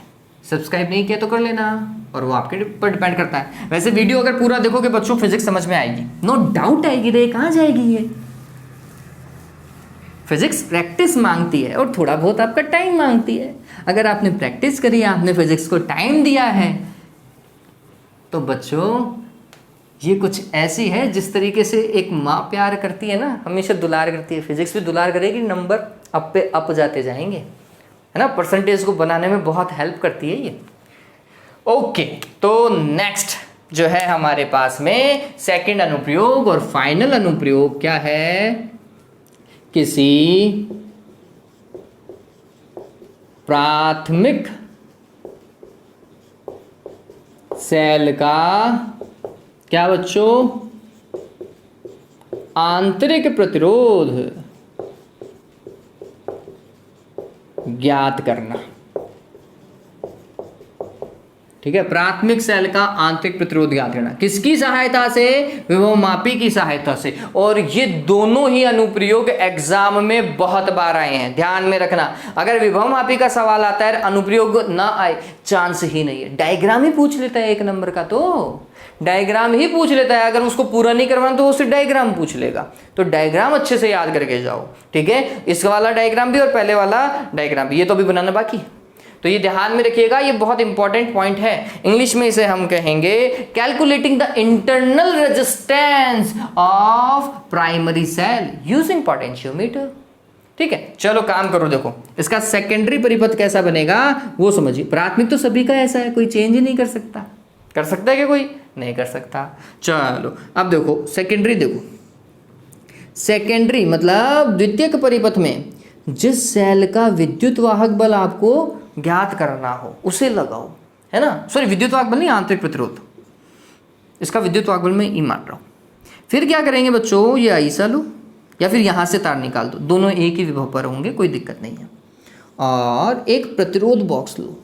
सब्सक्राइब नहीं किया तो कर लेना, और वो आपके पर डिपेंड करता है। वैसे वीडियो अगर पूरा देखोगे बच्चों, फिजिक्स समझ में आएगी, नो डाउट आएगी रे। कहाँ जाएगी ये? फिजिक्स प्रैक्टिस मांगती है और थोड़ा बहुत आपका टाइम मांगती है। अगर आपने प्रैक्टिस करी, आपने फिजिक्स को टाइम दिया है, तो बच्चों ये कुछ ऐसी है जिस तरीके से एक माँ प्यार करती है ना, हमेशा दुलार करती है, फिजिक्स भी दुलार करेगी, नंबर अप पे अप जाते जाएंगे, है ना। परसेंटेज को बनाने में बहुत हेल्प करती है ये। ओके, तो नेक्स्ट जो है हमारे पास में सेकंड अनुप्रयोग और फाइनल अनुप्रयोग क्या है, किसी प्राथमिक सेल का क्या बच्चों, आंतरिक प्रतिरोध ज्ञात करना। ठीक है, प्राथमिक सेल का आंतरिक प्रतिरोध ज्ञात करना किसकी सहायता से, विभवमापी की सहायता से। और ये दोनों ही अनुप्रयोग एग्जाम में बहुत बार आए हैं, ध्यान में रखना। अगर विभवमापी का सवाल आता है, अनुप्रयोग ना आए, चांस ही नहीं है। डायग्राम ही पूछ लेता है 1 नंबर का, तो डायग्राम ही पूछ लेता है। अगर उसको पूरा नहीं करवाना तो उससे डायग्राम पूछ लेगा, तो डायग्राम अच्छे से याद करके जाओ, ठीक है। इस वाला डायग्राम भी और पहले वाला डायग्राम भी, ये तो अभी बनाना बाकी है, तो ये ध्यान में रखिएगा, ये बहुत इंपॉर्टेंट पॉइंट है। इंग्लिश में इसे हम कहेंगे calculating the internal resistance of primary cell using potentiometer. ठीक है, चलो काम करो। देखो इसका सेकेंडरी परिपथ कैसा बनेगा वो समझिए। प्राथमिक तो सभी का ऐसा है, कोई चेंज ही नहीं कर सकता। कर सकता है क्या कोई? नहीं कर सकता। चलो अब देखो सेकेंडरी, देखो सेकेंडरी मतलब द्वितीयक परिपथ में जिस सेल का विद्युत वाहक बल आपको ज्ञात करना हो उसे लगाओ, है ना। सॉरी, विद्युत वाहक बल नहीं, आंतरिक प्रतिरोध। इसका विद्युत वाहक बल में ई मान रहा हूं। फिर क्या करेंगे बच्चों, ये ऐसा लो या फिर यहां से तार निकाल दो, दोनों एक ही विभव पर होंगे, कोई दिक्कत नहीं है। और एक प्रतिरोध बॉक्स लो।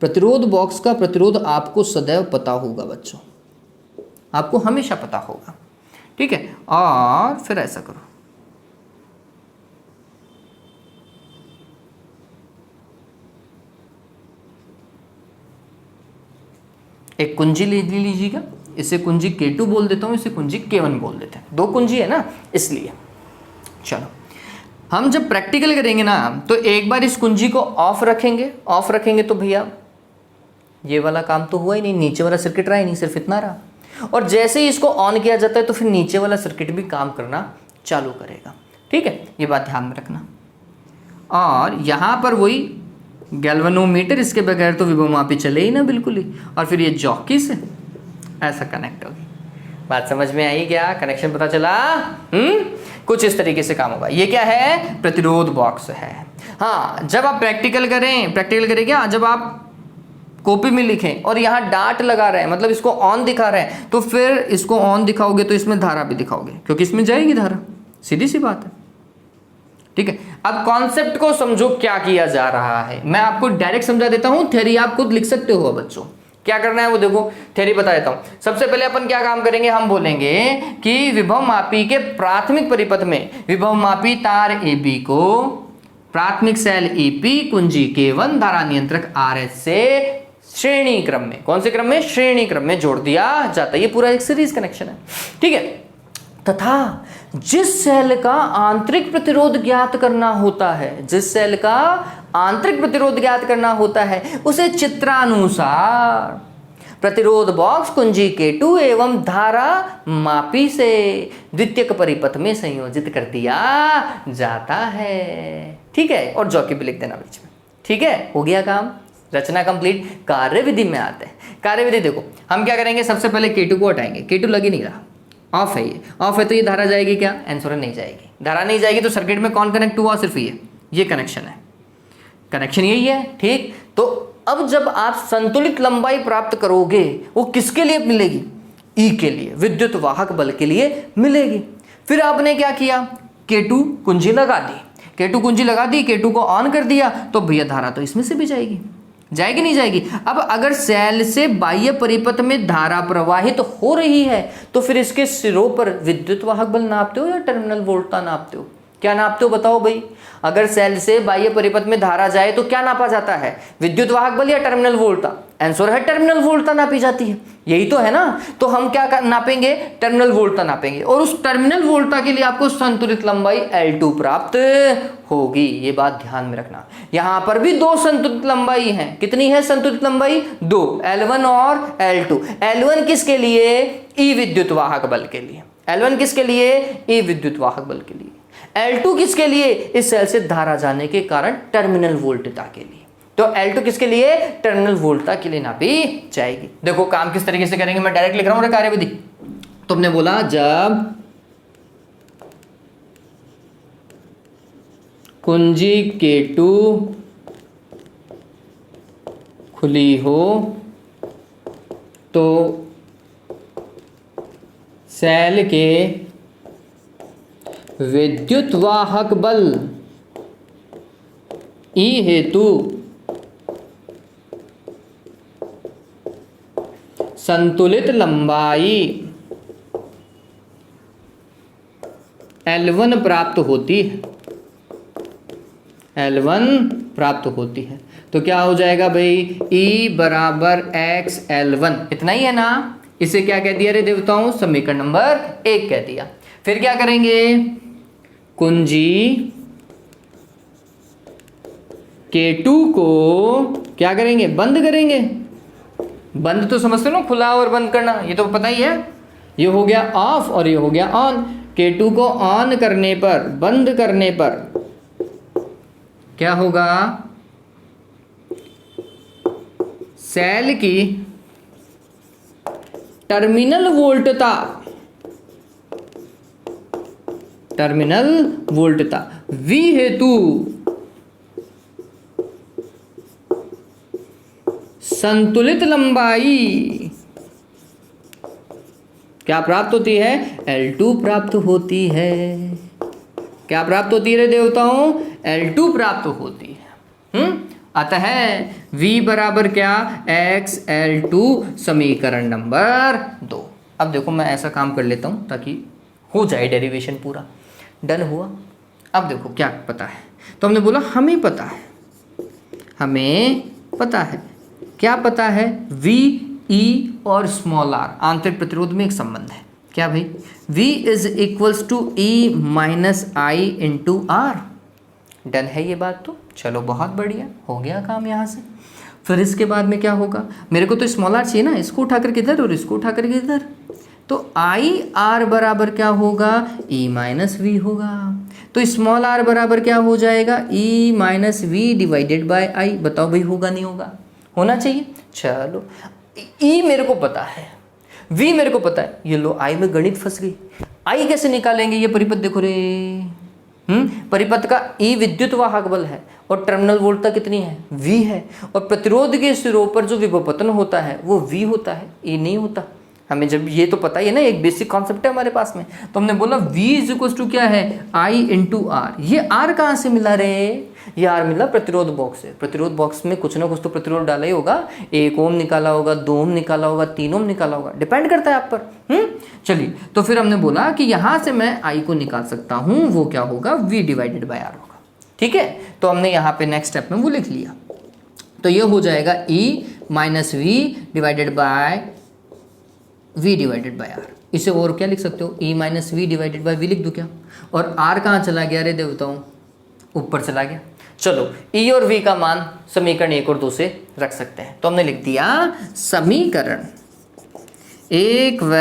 प्रतिरोध बॉक्स का प्रतिरोध आपको सदैव पता होगा बच्चों, आपको हमेशा पता होगा, ठीक है। और फिर ऐसा करो, एक कुंजी ले लीजिएगा, इसे कुंजी K2 बोल देता हूं, इसे कुंजी K1 बोल देते हैं, 2 कुंजी है ना इसलिए। चलो हम जब प्रैक्टिकल करेंगे ना तो एक बार इस कुंजी को ऑफ रखेंगे। ऑफ रखेंगे तो भैया ये वाला काम तो हुआ ही नहीं, नीचे वाला सर्किट रहा ही नहीं, सिर्फ इतना रहा। और जैसे ही इसको ऑन किया जाता है तो फिर नीचे वाला सर्किट भी काम करना चालू करेगा, ठीक है। ये बात ध्यान में रखना। और यहाँ पर वही गैल्वेनोमीटर, इसके बगैर तो विभवमापी चले ही ना बिल्कुल ही। और फिर ये जॉकी से ऐसा कनेक्ट होगी। बात समझ में आई क्या? कनेक्शन पता चला? कुछ इस तरीके से काम होगा। ये क्या है? प्रतिरोध बॉक्स है। हाँ, जब आप प्रैक्टिकल करें क्या, जब आप कॉपी में लिखें और यहाँ डार्ट लगा रहे हैं, मतलब इसको ऑन दिखा रहे हैं, तो फिर इसको ऑन दिखाओगे तो इसमें धारा भी दिखाओगे, क्योंकि इसमें जाएगी धारा, सीधी सी बात है, ठीक है। अब कॉन्सेप्ट को समझो क्या किया जा रहा है। मैं आपको डायरेक्ट समझा देता हूं, थ्योरी आप खुद लिख सकते हो बच्चों। क्या करना है वो देखो, थ्योरी बता देता हूं। सबसे पहले अपन क्या काम करेंगे, हम बोलेंगे कि विभवमापी के प्राथमिक परिपथ में विभवमापी तार AB को प्राथमिक सेल EP कुंजी K1 धारा नियंत्रक RS से श्रेणी क्रम में, कौन से क्रम में? श्रेणी क्रम में जोड़ दिया जाता है। ये पूरा एक सीरीज कनेक्शन है, ठीक है। तथा जिस सेल का आंतरिक प्रतिरोध ज्ञात करना होता है, जिस सेल का आंतरिक प्रतिरोध ज्ञात करना होता है, उसे चित्रानुसार प्रतिरोध बॉक्स कुंजी K2 एवं धारा मापी से द्वितीयक परिपथ में संयोजित कर दिया जाता है, ठीक है। और जॉकी भी लिख देना बीच में, ठीक है। हो गया काम, रचना कंप्लीट। कार्यविधि में आते हैं। कार्यविधि देखो, हम क्या करेंगे, सबसे पहले K2 को हटाएंगे। K2 लग ही नहीं रहा, ऑफ है। ये ऑफ है तो ये धारा जाएगी क्या? आंसर नहीं जाएगी। धारा नहीं जाएगी तो सर्किट में कौन कनेक्ट हुआ? सिर्फ ये कनेक्शन है, कनेक्शन यही है, ठीक। तो अब जब आप संतुलित लंबाई प्राप्त करोगे, वो किसके लिए मिलेगी? ई के लिए, विद्युत वाहक बल के लिए मिलेगी। फिर आपने क्या किया, K2 कुंजी लगा दी, K2 कुंजी लगा दी, K2 को ऑन कर दिया, तो भैया धारा तो इसमें से भी जाएगी, जाएगी नहीं जाएगी। अब अगर सेल से बाह्य परिपथ में धारा प्रवाहित हो रही है तो फिर इसके सिरों पर विद्युत वाहक बल नापते हो या टर्मिनल वोल्टता नापते हो? क्या नापते हो बताओ भाई? अगर सेल से बाह्य परिपथ में धारा जाए तो क्या नापा जाता है, विद्युत वाहक बल या टर्मिनल वोल्टता? आंसर है टर्मिनल वोल्टता नापी जाती है, यही तो है ना। तो हम क्या नापेंगे, टर्मिनल वोल्टता नापेंगे, और उस टर्मिनल वोल्टता के लिए आपको संतुलित लंबाई L2 प्राप्त होगी। ये बात ध्यान में रखना। यहां पर भी दो संतुलित लंबाई हैं। कितनी है संतुलित लंबाई? दो, L1 और L2। L1 किसके लिए? ई विद्युत वाहक बल के लिए। L1 किसके लिए? ई विद्युत वाहक बल के लिए। L2 किसके लिए? इस सेल से धारा जाने के कारण टर्मिनल वोल्टता के लिए। तो L2 किसके लिए? टर्मिनल वोल्टता के लिए नापी जाएगी। देखो काम किस तरीके से करेंगे, मैं डायरेक्ट लिख रहा हूं कार्यविधि। तो हमने बोला जब कुंजी K2 खुली हो तो सेल के विद्युत वाहक बल ई हेतु संतुलित लंबाई L1 प्राप्त होती है, L1 प्राप्त होती है। तो क्या हो जाएगा भाई, E बराबर x L1, इतना ही है ना। इसे क्या कह दिया रे देवताओं, समीकरण नंबर 1 कह दिया। फिर क्या करेंगे, कुंजी K2 को क्या करेंगे, बंद करेंगे। बंद तो समझते हो ना, खुला और बंद करना, ये तो पता ही है। ये हो गया ऑफ और ये हो गया ऑन। K2 को ऑन करने पर, बंद करने पर क्या होगा, सेल की टर्मिनल वोल्टता, टर्मिनल वोल्टता V हेतु संतुलित लंबाई क्या प्राप्त होती है, L2 प्राप्त होती है। क्या प्राप्त होती है रे देवताओं, L2 प्राप्त होती है। अतः V बराबर क्या, x L2, समीकरण नंबर 2। अब देखो मैं ऐसा काम कर लेता हूं ताकि हो जाए डेरिवेशन पूरा। डन हुआ। अब देखो क्या पता है, तो हमने बोला हमें पता है, हमें पता है। क्या पता है, V, E और स्मॉल r आंतरिक प्रतिरोध में एक संबंध है। क्या भाई, V is equals to E minus I into R. Done है ये बात। तो चलो बहुत बढ़िया, हो गया काम यहाँ से। फिर इसके बाद में क्या होगा, मेरे को तो स्मॉल r चाहिए ना, इसको उठा करके इधर और इसको उठा करके इधर। तो आई आर बराबर क्या होगा, E माइनस वी होगा। तो स्मॉल r बराबर क्या हो जाएगा, E minus V divided by I. बताओ भाई होगा नहीं होगा, होना चाहिए। चलो E मेरे को पता है, V मेरे को पता है, ये लो I में गणित फंस गई। I कैसे निकालेंगे, ये परिपथ देखो रे। परिपथ का E विद्युत वाहक बल है और टर्मिनल वोल्टता कितनी है, V है। और प्रतिरोध के सिरों पर जो विभवपतन होता है वो V होता है, E नहीं होता। हमें जब ये तो पता ही है ना, एक बेसिक कॉन्सेप्ट है हमारे पास में। तो हमने बोला V इज इक्वल टू क्या है, I इंटू आर। ये R कहाँ से मिला रे, ये R मिला प्रतिरोध बॉक्स से। प्रतिरोध बॉक्स में कुछ ना कुछ तो प्रतिरोध डाला ही होगा, 1 ओम निकाला होगा, 2 ओम निकाला होगा, 3 ओम निकाला होगा, डिपेंड करता है आप पर। चलिए, तो फिर हमने बोला कि यहाँ से मैं I को निकाल सकता हूँ, वो क्या होगा, V डिवाइडेड बाय R होगा। ठीक है, तो हमने यहाँ पे नेक्स्ट स्टेप में वो लिख लिया। तो ये हो जाएगा E minus V divided by V divided by R। इसे और क्या लिख सकते हो, E minus V divided by V लिख दूँ क्या। और R कहाँ चला गया रे देवताओं, ऊपर चला गया। चलो E और V का मान समीकरण 1 और 2 से रख सकते हैं। तो हमने लिख दिया समीकरण 1 व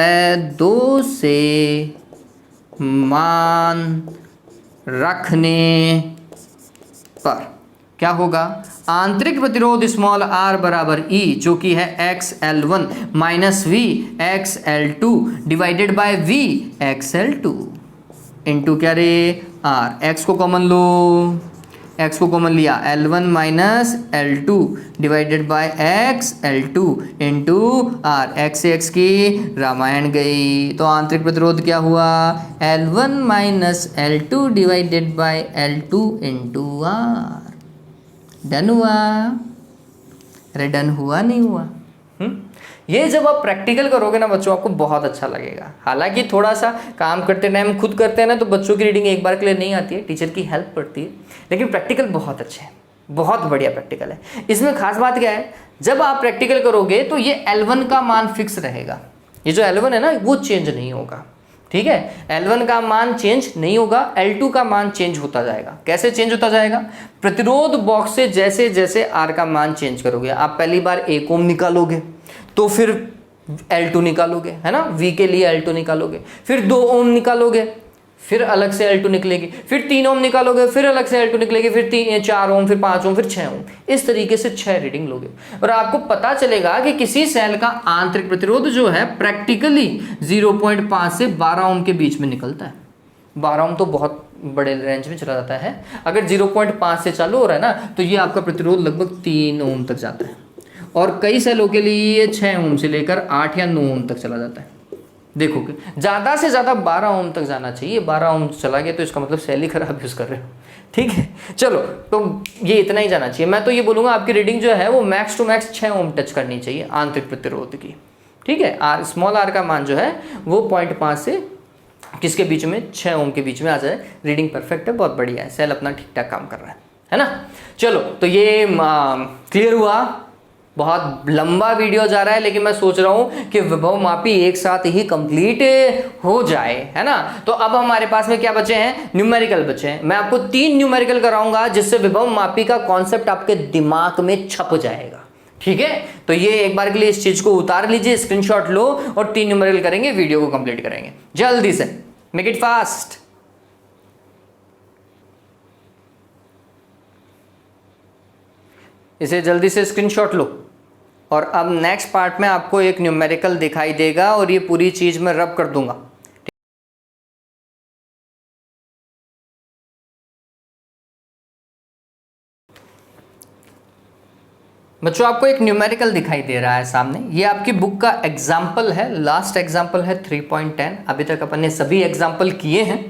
2 से मान रखने पर क्या होगा, आंतरिक प्रतिरोध स्मॉल r बराबर E जो कि है XL1 minus V XL2 divided by V XL2 into क्या रे R। X को कॉमन लो x को कॉमन लिया, L1 minus L2 divided by x L2 into R, x से x की रामायण गई, तो आंतरिक प्रतिरोध क्या हुआ, L1 minus L2 divided by L2 into R। Done हुआ? अरे डन हुआ नहीं हुआ? ये जब आप प्रैक्टिकल करोगे ना बच्चों, आपको बहुत अच्छा लगेगा। हालांकि थोड़ा सा काम करते टाइम खुद करते हैं ना, तो बच्चों की रीडिंग एक बार के लिए नहीं आती है, टीचर की हेल्प पड़ती है, लेकिन प्रैक्टिकल बहुत अच्छे हैं, बहुत बढ़िया प्रैक्टिकल है। इसमें खास बात क्या है, जब आप प्रैक्टिकल करोगे तो ये L1 का मान फिक्स रहेगा, ये जो L1 है ना वो चेंज नहीं होगा, ठीक है। L1 का मान चेंज नहीं होगा, L2 का मान चेंज होता जाएगा। कैसे चेंज होता जाएगा, प्रतिरोध बॉक्स से जैसे जैसे R का मान चेंज करोगे, आप पहली बार 1 ओम निकालोगे तो फिर L2 निकालोगे, है ना, V के लिए L2 निकालोगे, फिर 2 ओम निकालोगे, फिर अलग से L2 निकलेगी, फिर 3 ओम निकालोगे, फिर अलग से L2 निकलेगी, फिर 4 ओम, फिर 5 ओम, फिर 6 ओम। इस तरीके से 6 रीडिंग लोगे और आपको पता चलेगा कि किसी सेल का आंतरिक प्रतिरोध जो है प्रैक्टिकली 0.5 से 12 ओम के बीच में निकलता है। 12 ओम तो बहुत बड़े रेंज में चला जाता है। अगर 0.5 से चालू हो रहा है ना, तो ये आपका प्रतिरोध लगभग 3 ओम तक जाता है, और कई सेलों के लिए ये 6 ओम से लेकर 8 या 9 ओम तक चला जाता है। देखोगे ज़्यादा से ज़्यादा 12 ओम तक जाना चाहिए, 12 ओम चला गया तो इसका मतलब सेल ही खराब यूज़ कर रहे हो, ठीक है। चलो, तो ये इतना ही जाना चाहिए। मैं तो ये बोलूँगा आपकी रीडिंग जो है वो max to max 6 ohm touch करनी चाहिए आंतरिक प्रतिरोध की, ठीक है। आर स्मॉल आर का मान जो है वो 0.5 से किसके बीच में, 6 ओम के बीच में आ जाए, रीडिंग परफेक्ट है, बहुत बढ़िया है, सेल अपना ठीक ठाक काम कर रहा है ना। चलो, तो ये क्लियर हुआ। बहुत लंबा वीडियो जा रहा है, लेकिन मैं सोच रहा हूँ कि विभव मापी एक साथ ही कंप्लीट हो जाए, है ना। तो अब हमारे पास में क्या बचे हैं, न्यूमेरिकल बचे हैं। मैं आपको 3 न्यूमेरिकल कराऊंगा, जिससे विभव मापी का कॉन्सेप्ट आपके दिमाग में छप जाएगा, ठीक है। तो ये एक बार के लिए इस चीज को उतार लीजिए, स्क्रीनशॉट लो और 3 न्यूमेरिकल करेंगे, वीडियो को कंप्लीट करेंगे जल्दी से, मेक इट फास्ट। इसे जल्दी से स्क्रीनशॉट लो। और अब नेक्स्ट पार्ट में आपको एक न्यूमेरिकल दिखाई देगा और ये पूरी चीज मैं रब कर दूंगा। बच्चों, आपको एक न्यूमेरिकल दिखाई दे रहा है सामने, ये आपकी बुक का एग्जाम्पल है, लास्ट एग्जाम्पल है 3.10। अभी तक अपन ने सभी एग्जाम्पल किए हैं।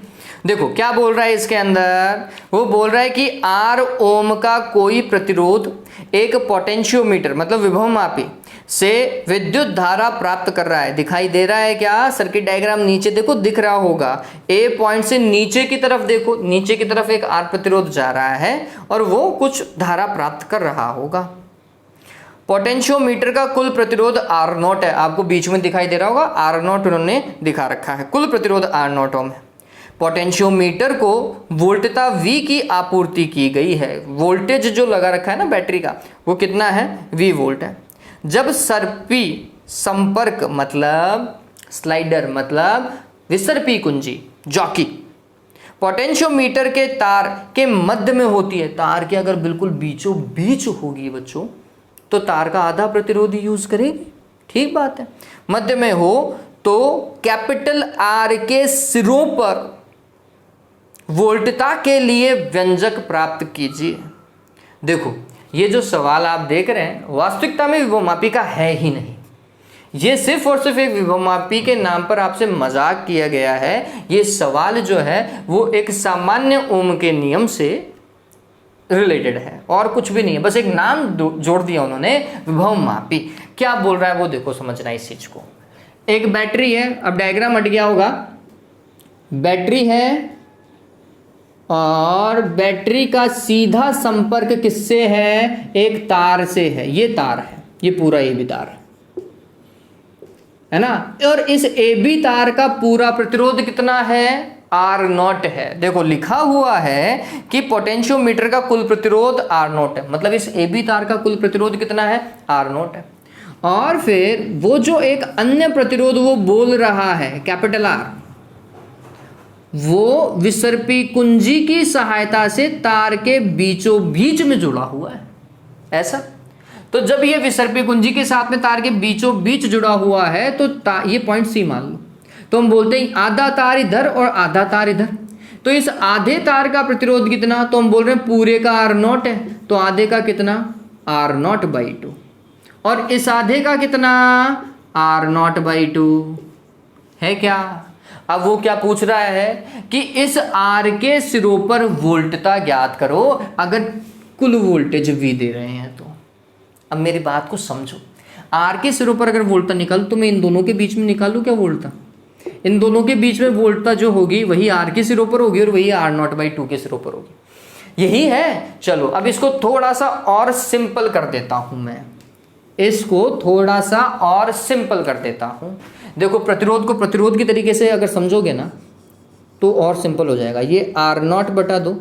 देखो क्या बोल रहा है इसके अंदर, वो बोल रहा है कि R ओम का कोई प्रतिरोध एक पोटेंशियोमीटर मतलब विभव मापी से विद्युत धारा प्राप्त कर रहा है। दिखाई दे रहा है क्या, सर्किट डायग्राम नीचे देखो दिख रहा होगा। A पॉइंट से नीचे की तरफ देखो, नीचे की तरफ एक R प्रतिरोध जा रहा है और वो कुछ धारा प्राप्त कर रहा होगा। पोटेंशियोमीटर का कुल प्रतिरोध R0 है, आपको बीच में दिखाई दे रहा होगा, R0 उन्होंने दिखा रखा है, कुल प्रतिरोध R0 ओम है। पोटेंशियोमीटर को वोल्टता V की आपूर्ति की गई है। वोल्टेज जो लगा रखा है ना बैटरी का, वो कितना है, V वोल्ट है। जब सर्पी संपर्क मतलब स्लाइडर मतलब विसर्पी कुंजी जॉकी पोटेंशियोमीटर के तार के मध्य में होती है, तार के अगर बिल्कुल बीचों बीच होगी बच्चों, तो तार का आधा प्रतिरोध यूज करेगी, ठीक बात है। मध्य में हो तो कैपिटल R के सिरों पर वोल्टता के लिए व्यंजक प्राप्त कीजिए। देखो ये जो सवाल आप देख रहे हैं वास्तविकता में विभवमापी का है ही नहीं, ये सिर्फ और सिर्फ एक विभवमापी के नाम पर आपसे मजाक किया गया है। ये सवाल जो है वो एक सामान्य ओम के नियम से रिलेटेड है और कुछ भी नहीं है, बस एक नाम जोड़ दिया उन्होंने, विभवमापी। क्या बोल रहा है वो देखो, समझना इस चीज को। एक बैटरी है, अब डायग्राम हट गया होगा, बैटरी है और बैटरी का सीधा संपर्क किससे है, एक तार से है, ये तार है, ये पूरा ए बी तार है ना। और इस ए बी तार का पूरा प्रतिरोध कितना है, R0 है। देखो लिखा हुआ है कि पोटेंशियोमीटर का कुल प्रतिरोध R0 है, मतलब इस ए बी तार का कुल प्रतिरोध कितना है, R0 है। और फिर वो जो एक अन्य प्रतिरोध वो बोल रहा है कैपिटल R, वो विसर्पी कुंजी की सहायता से तार के बीचों बीच में जुड़ा हुआ है, ऐसा। तो जब ये विसर्पी कुंजी के साथ में तार के बीचों बीच जुड़ा हुआ है तो ये पॉइंट C मान लो, तो हम बोलते हैं आधा तार इधर और आधा तार इधर। तो इस आधे तार का प्रतिरोध कितना, तो हम बोल रहे हैं पूरे का आर नॉट है, तो आधे का कितना आर नॉट बाई टू, और इस आधे का कितना आर नॉट बाई टू है क्या। अब वो क्या पूछ रहा है कि इस आर के सिरों पर वोल्टता ज्ञात करो अगर कुल वोल्टेज V दे रहे हैं तो। अब मेरी बात को समझो, आर के सिरों पर अगर वोल्टता निकालूं तो मैं इन दोनों के बीच में निकालूं क्या वोल्टता, इन दोनों के बीच में वोल्टता जो होगी वही आर के सिरों पर होगी और वही आर नॉट बाई टू के सिरों पर होगी, यही है। चलो अब इसको थोड़ा सा और सिंपल कर देता हूं मैं, इसको थोड़ा सा और सिंपल कर देता हूं। देखो प्रतिरोध को प्रतिरोध की तरीके से अगर समझोगे ना तो और सिंपल हो जाएगा। ये आर नॉट बटा दो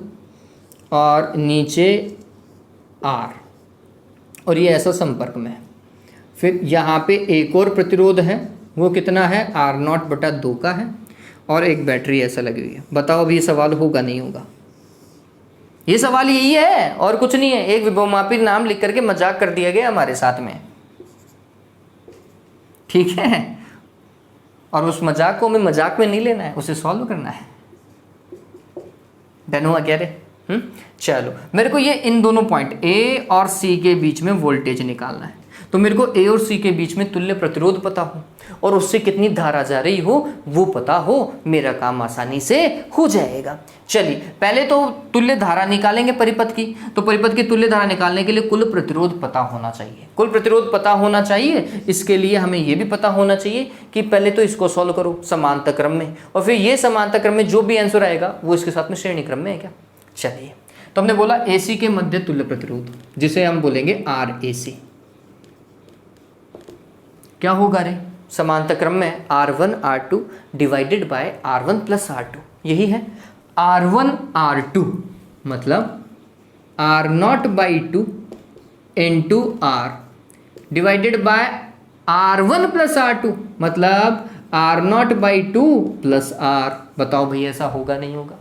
और नीचे आर, और ये ऐसा संपर्क में। फिर यहाँ पे एक और प्रतिरोध है, वो कितना है आर नॉट बटा दो का है, और एक बैटरी ऐसा लगी हुई है। बताओ अभी ये सवाल होगा नहीं होगा, ये सवाल यही है और कुछ नहीं है। एक विभवमापी नाम लिख करके मजाक कर दिया गया हमारे साथ में, ठीक है, और उस मजाक को हमें मजाक में नहीं लेना है, उसे सॉल्व करना है। डन हुआ क्या रे? चलो मेरे को ये इन दोनों पॉइंट A और C के बीच में वोल्टेज निकालना है, तो मेरे को A और C के बीच में तुल्य प्रतिरोध पता हो और उससे कितनी धारा जा रही हो वो पता हो, मेरा काम आसानी से हो जाएगा। चलिए पहले तो तुल्य धारा निकालेंगे परिपथ की, तो परिपथ की तुल्य धारा निकालने के लिए कुल प्रतिरोध पता होना चाहिए। कुल प्रतिरोध पता होना चाहिए, इसके लिए हमें ये भी पता होना चाहिए कि पहले तो इसको सॉल्व करो समांतर क्रम में, और फिर ये समांतर क्रम में जो भी आंसर आएगा वो इसके साथ में श्रेणी क्रम में है क्या। चलिए तो हमने बोला AC के मध्य तुल्य प्रतिरोध, जिसे हम बोलेंगे RAC। क्या होगा रे, समांतर क्रम में R1 R2 divided by R1 plus R2, यही है। R1 R2 मतलब R0 by two into R divided by R1 plus R2 मतलब R0 by two plus R। बताओ भैया ऐसा होगा नहीं होगा?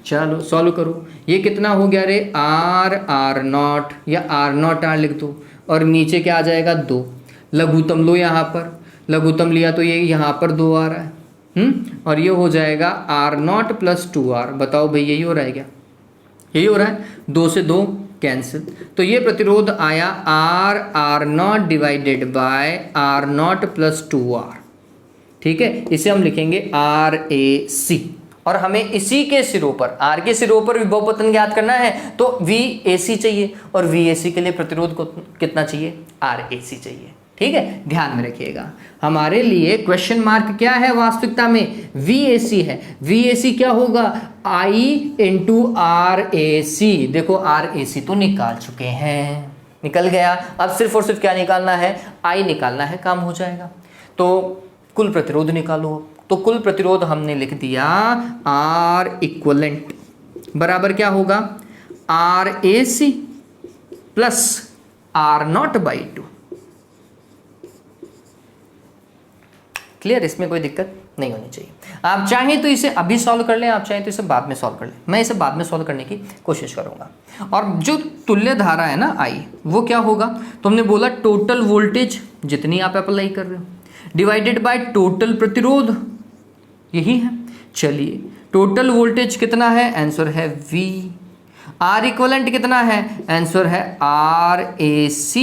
चलो सॉल्व करो। ये कितना हो गया रे, R0 या R0 R लिख दो, और नीचे क्या आ जाएगा 2। लघुत्तम लो, यहाँ पर लघुत्तम लिया तो ये यहाँ पर 2 आ रहा है, और ये हो जाएगा R0 प्लस 2R। बताओ भाई यही हो रहा है क्या? यही हो रहा है, 2 से 2 कैंसिल, तो ये प्रतिरोध आया R0 divided by R0 plus 2R। ठीक है, इसे हम लिखेंगे RAC, और हमें इसी के सिरों पर, R के सिरों पर विभव पतन ज्ञात करना है तो VAC चाहिए, और VAC के लिए प्रतिरोध को कितना चाहिए, RAC चाहिए। ठीक है, ध्यान में रखिएगा, हमारे लिए क्वेश्चन मार्क क्या है, वास्तविकता में VAC है। VAC क्या होगा, I इंटू RAC। देखो RAC तो निकाल चुके हैं, निकल गया, अब सिर्फ और सिर्फ क्या निकालना है, I निकालना है, काम हो जाएगा। तो कुल प्रतिरोध निकालो। तो कुल प्रतिरोध हमने लिख दिया R इक्वलेंट बराबर क्या होगा, RAC plus R0 by to. Clear, इसमें कोई दिक्कत नहीं होनी चाहिए। आप चाहें तो इसे अभी सॉल्व कर लें, आप चाहें तो इसे बाद में सॉल्व कर लें, मैं इसे बाद में सॉल्व करने की कोशिश करूंगा। और जो तुल्य धारा है ना I, वो क्या होगा, तो हमने बोला टोटल वोल्टेज जितनी आप अप्लाई कर रहे हो डिवाइडेड बाय टोटल प्रतिरोध, यही है। चलिए टोटल वोल्टेज कितना है, आंसर है V। R इक्वलेंट कितना है, आंसर है RAC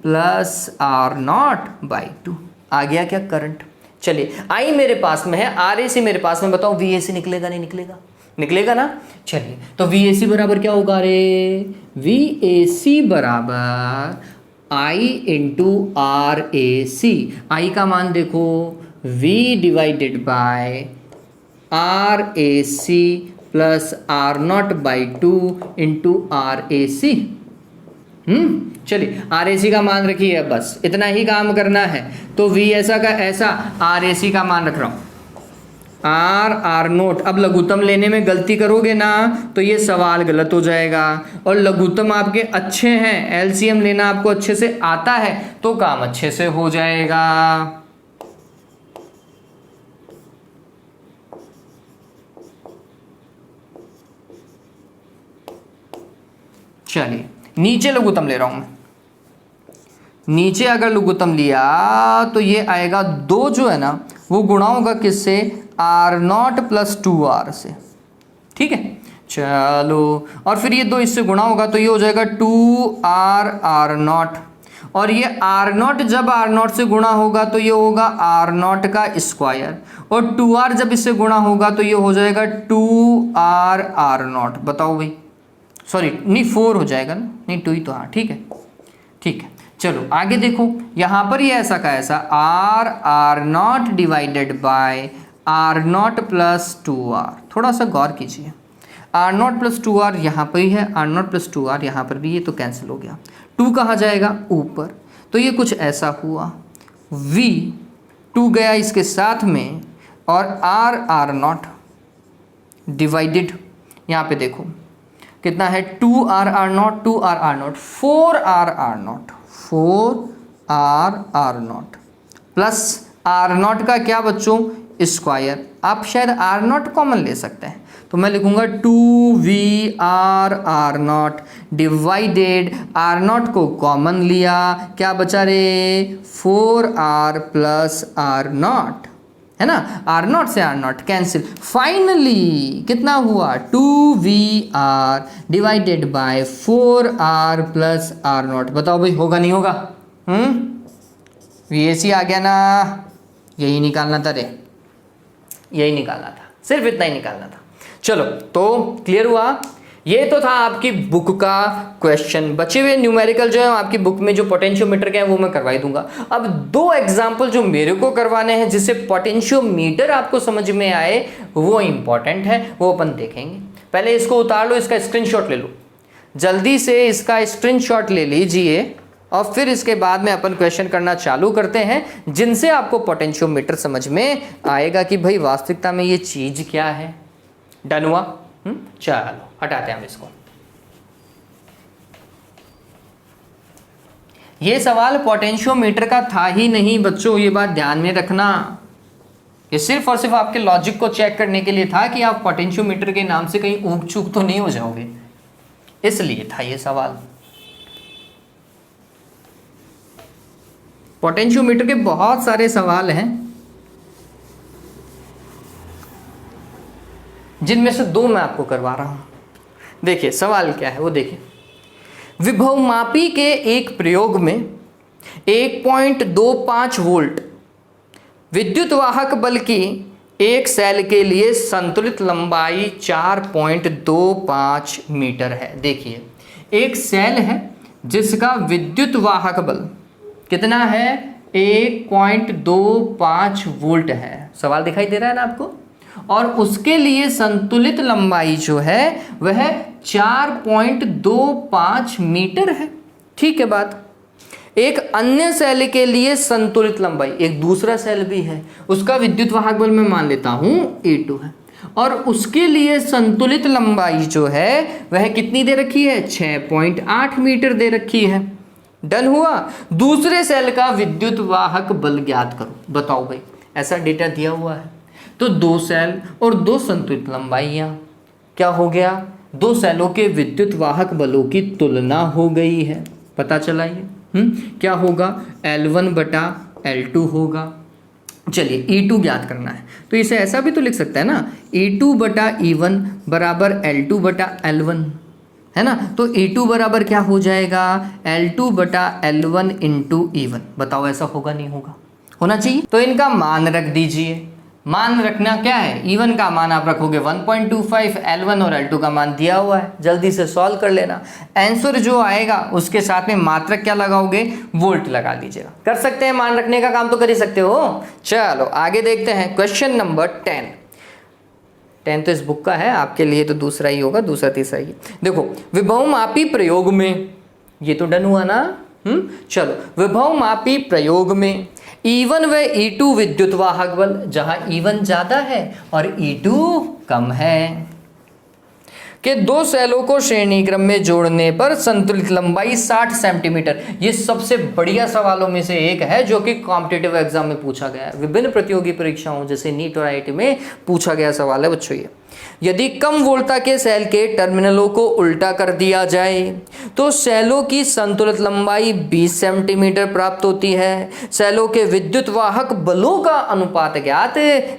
plus R0 by two. आ गया क्या करंट। चलिए I मेरे पास में है, RAC मेरे पास में, बताओ VAC निकलेगा नहीं निकलेगा, निकलेगा ना। चलिए तो VAC बराबर क्या होगा रे, VAC बराबर I इंटू RAC। I का मान देखो V divided bye RAC plus R0 by two into RAC। चलिए RAC का मान रखिए, बस इतना ही काम करना है। तो V ऐसा का ऐसा, RAC का मान रख रहा हूँ R0। अब लघुत्तम लेने में गलती करोगे ना तो ये सवाल गलत हो जाएगा, और लघुत्तम आपके अच्छे हैं, LCM लेना आपको अच्छे से आता है तो काम अच्छे से हो जाएगा। चलिए नीचे लघुत्तम ले रहा हूं मैं, नीचे अगर लघुत्तम लिया तो ये आएगा 2 जो है ना वो गुणा होगा किससे, R0 प्लस 2R से। ठीक है, चलो। और फिर ये 2 इससे गुणा होगा तो ये हो जाएगा 2r0, और ये r0 जब r0 से गुणा होगा तो ये होगा r0 का स्क्वायर, और 2r जब इससे गुणा होगा तो ये हो जाएगा 2r0। बताओ भाई, सॉरी नहीं 4 हो जाएगा ना, नहीं 2 ही तो, हाँ ठीक है ठीक है। चलो आगे देखो, यहाँ पर ये ऐसा का ऐसा r0 divided by r0 plus 2r। थोड़ा सा गौर कीजिए, r0 प्लस 2r यहाँ पर ही है, r0 प्लस 2r यहाँ पर भी, ये तो कैंसिल हो गया। 2 कहाँ जाएगा ऊपर, तो ये कुछ ऐसा हुआ, v 2 गया इसके साथ में, और r0 डिवाइडेड, यहाँ पे देखो कितना है 2r0 2r0 4r0 plus r0 का क्या बच्चों स्क्वायर। आप शायद r0 कॉमन ले सकते हैं, तो मैं लिखूंगा 2vr0 डिवाइडेड, r0 को कॉमन लिया, क्या बचा रे 4r प्लस r0, है ना, r0 से r0 कैंसिल। फाइनली कितना हुआ 2vr divided by 4r plus r0। बताओ भाई होगा नहीं होगा? VAC आ गया ना, यही निकालना था रे, यही निकालना था, सिर्फ इतना ही निकालना था। चलो तो क्लियर हुआ, ये तो था आपकी बुक का क्वेश्चन। बचे हुए न्यूमेरिकल जो है आपकी बुक में जो पोटेंशियोमीटर के हैं वो मैं करवा दूंगा। अब 2 एग्जाम्पल जो मेरे को करवाने हैं जिससे पोटेंशियोमीटर आपको समझ में आए वो इंपॉर्टेंट है, वो अपन देखेंगे। पहले इसको उतार लो, इसका स्क्रीनशॉट ले लो, जल्दी से इसका स्क्रीनशॉट ले लीजिए, और फिर इसके बाद में अपन क्वेश्चन करना चालू करते हैं जिनसे आपको पोटेंशियोमीटर समझ में आएगा कि भाई वास्तविकता में ये चीज क्या है। डन हुआ? चलो हटाते हैं हम इसको। ये सवाल पोटेंशियोमीटर का था ही नहीं बच्चों, ये बात ध्यान में रखना। ये सिर्फ और सिर्फ आपके लॉजिक को चेक करने के लिए था कि आप पोटेंशियोमीटर के नाम से कहीं ऊक चूक तो नहीं हो जाओगे, इसलिए था ये सवाल। पोटेंशियोमीटर के बहुत सारे सवाल हैं जिनमें से 2 मैं आपको करवा रहा हूं। देखिए सवाल क्या है वो देखिए, विभवमापी के एक प्रयोग में 1.25 वोल्ट विद्युत वाहक बल की एक सेल के लिए संतुलित लंबाई 4.25 मीटर है। देखिए एक सेल है जिसका विद्युत वाहक बल कितना है 1.25 वोल्ट है, सवाल दिखाई दे रहा है ना आपको, और उसके लिए संतुलित लंबाई जो है वह 4.25 मीटर है। ठीक है बात। एक अन्य सेल के लिए संतुलित लंबाई, एक दूसरा सेल भी है, उसका विद्युत वाहक बल मैं मान लेता हूं A2 है, और उसके लिए संतुलित लंबाई जो है वह कितनी दे रखी है 6.8 मीटर दे रखी है। डन हुआ। दूसरे सेल का विद्युत वाहक बल ज्ञात करो। बताओ भाई, ऐसा डेटा दिया हुआ है तो 2 सेल और 2 संतुलित लंबाइयां, क्या हो गया 2 सेलों के विद्युत वाहक बलों की तुलना हो गई है। पता चला ये क्या होगा L1 बटा L2 होगा। चलिए E2 ज्ञात करना है तो इसे ऐसा भी तो लिख सकते हैं ना, E2 बटा E1 बराबर L2 बटा L1, है ना। तो E2 बराबर क्या हो जाएगा L2 बटा L1 इंटू E1। बताओ ऐसा होगा नहीं होगा? होना चाहिए। तो इनका मान रख दीजिए। मान रखना क्या है, E1 का मान आप रखोगे 1.25, L1 और L2 का मान दिया हुआ है, जल्दी से सॉल्व कर लेना। आंसर जो आएगा उसके साथ में मात्रक क्या लगाओगे, वोल्ट लगा लीजिएगा। कर सकते हैं, मान रखने का काम तो कर ही सकते हो। चलो आगे देखते हैं क्वेश्चन नंबर 10 तो इस बुक का है, आपके लिए तो दूसरा ही होगा, दूसरा तीसरा ही। देखो विभवमापी प्रयोग में, ये तो डन हुआ ना। चलो विभवमापी प्रयोग में E1 व E2 विद्युत वाहक बल, जहां E1 ज्यादा है और E2 कम है, के 2 सेलों को श्रेणी क्रम में जोड़ने पर संतुलित लंबाई 60 सेंटीमीटर। ये सबसे बढ़िया सवालों में से एक है जो कि कॉम्पिटिटिव एग्जाम में पूछा गया है, विभिन्न प्रतियोगी परीक्षाओं जैसे नीट और IIT में पूछा गया सवाल है बच्चों ये। यदि कम वोल्टता के सेल के टर्मिनलों को उल्टा कर दिया जाए तो सेलों की संतुलित लंबाई 20 सेंटीमीटर प्राप्त होती है। सेलों के विद्युत वाहक बलों का अनुपात ज्ञात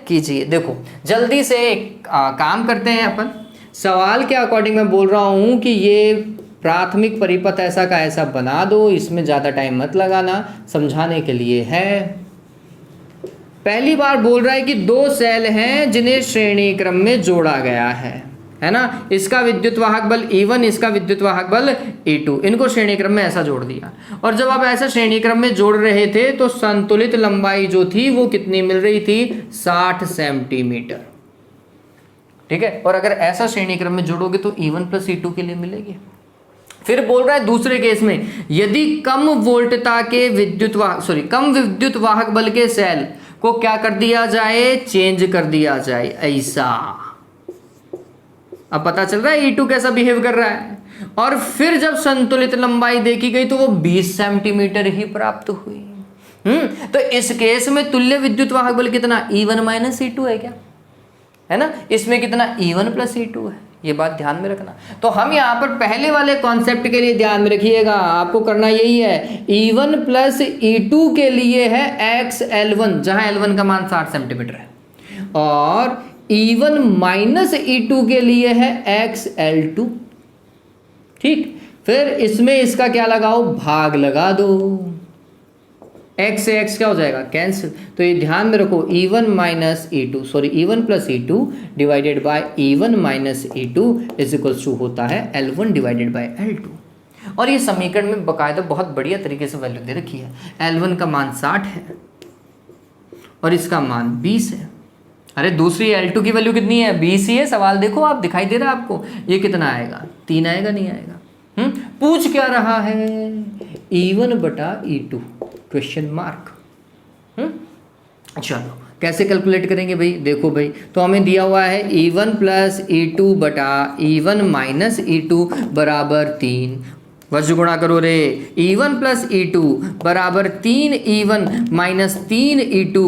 कीजिए। देखो जल्दी से काम करते हैं अपन। सवाल के अकॉर्डिंग मैं बोल रहा हूँ कि ये प्राथमिक परिपथ ऐसा का ऐसा बना दो, इसमें ज़्यादा टाइम मत लगाना, समझाने के लिए है। पहली बार बोल रहा है कि दो सेल हैं जिन्हें श्रेणी क्रम में जोड़ा गया है ना। इसका विद्युत वाहक बल E1, इसका विद्युत वाहक बल E2, इनको श्रेणी क्रम में ऐसा जोड़ दिया। और जब आप ऐसा श्रेणी क्रम में जोड़ रहे थे तो संतुलित लंबाई जो थी वो कितनी मिल रही थी, 60 सेंटीमीटर। ठीक है, और अगर ऐसा श्रेणी क्रम में जोड़ोगे तो E1 प्लस E2 के लिए मिलेगी। फिर बोल रहा है दूसरे केस में, यदि कम वोल्टता के कम विद्युत वाहक बल के सेल को क्या कर दिया जाए, चेंज कर दिया जाए ऐसा। अब पता चल रहा है E2 कैसा बिहेव कर रहा है। और फिर जब संतुलित लंबाई देखी गई तो वो 20 सेंटीमीटर ही प्राप्त हुई। तो इस केस में तुल्य विद्युत वाहक बल कितना, E1 माइनस E2 है क्या, है ना। इसमें कितना, E1 प्लस E2 है। ये बात ध्यान में रखना। तो हम यहाँ पर पहले वाले कॉन्सेप्ट के लिए ध्यान में रखिएगा, आपको करना यही है। E1 प्लस E2 के लिए है XL1, जहाँ L1 का मान 60 सेंटीमीटर है, और E1 माइनस E2 के लिए है XL2। ठीक, फिर इसमें इसका क्या लगाओ, भाग लगा दो। x से x क्या हो जाएगा, कैंसिल। तो ये ध्यान में रखो, E1 plus E2 divided by E1 minus E2 is equals to होता है L1 डिवाइडेड बाय L2। और ये समीकरण में बकायदा बहुत बढ़िया तरीके से वैल्यू दे रखी है। L1 का मान 60 है और इसका मान 20 है। अरे दूसरी L2 की वैल्यू कितनी है, 20 ही है। सवाल देखो आप, दिखाई दे रहा है आपको, ये कितना आएगा, 3 आएगा, नहीं आएगा। पूछ क्या रहा है, E1 बटा E2 क्वेश्चन मार्क। चलो कैसे कैलकुलेट करेंगे भाई, देखो भाई, तो हमें दिया हुआ है E1 प्लस E2 बटा E1 माइनस E2 बराबर 3। वज्र गुणा करो रे, E1 प्लस E2 बराबर 3 E1 माइनस 3 E2।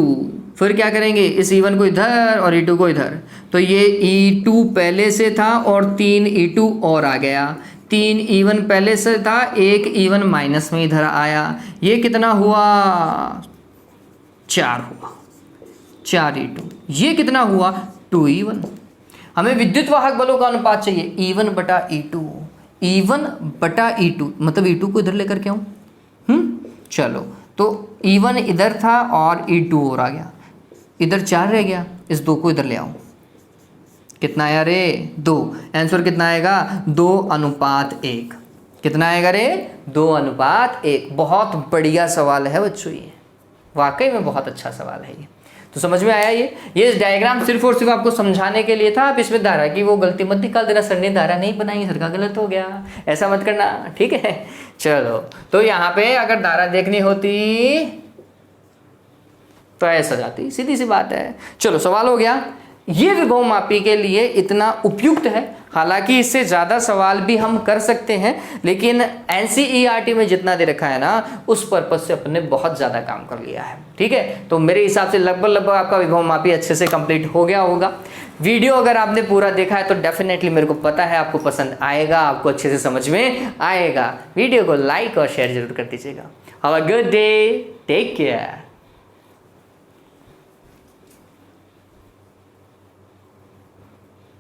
फिर क्या करेंगे, इस E1 को इधर और E2 को इधर, तो ये E2 पहले से था और 3 E2 और आ गया। 3 E1 पहले से था, 1 E1 माइनस में इधर आया, ये कितना हुआ, 4 हुआ, 4 E2। ये कितना हुआ, 2 E1। हमें विद्युत वाहक बलों का अनुपात चाहिए, E1 बटा E2, E1 बटा E2, मतलब E2 को इधर लेकर के आऊँ। चलो, तो E1 इधर था और E2 और आ गया, इधर 4 रह गया, इस 2 को इधर ले आऊँ, कितना आया रे, 2। आंसर कितना आएगा, 2:1। कितना आएगा रे, 2:1। बहुत बढ़िया सवाल है बच्चों, ये वाकई में बहुत अच्छा सवाल है ये। तो समझ में आया ये डायग्राम सिर्फ और सिर्फ आपको समझाने के लिए था। आप इसमें धारा की वो गलती मत निकाल देना, सर ने धारा नहीं बनाई, सर का गलत हो गया, ऐसा मत करना, ठीक है। चलो, तो यहाँ पे अगर धारा देखनी होती तो ऐसा जाती, सीधी सी बात है। चलो, सवाल हो गया। ये विभव मापी के लिए इतना उपयुक्त है, हालांकि इससे ज़्यादा सवाल भी हम कर सकते हैं, लेकिन NCERT में जितना दे रखा है ना, उस पर्पज से अपने बहुत ज़्यादा काम कर लिया है, ठीक है। तो मेरे हिसाब से लगभग आपका विभव मापी अच्छे से कंप्लीट हो गया होगा। वीडियो अगर आपने पूरा देखा है तो डेफिनेटली मेरे को पता है आपको पसंद आएगा, आपको अच्छे से समझ में आएगा। वीडियो को लाइक और शेयर जरूर कर दीजिएगा। Have a good day, take care.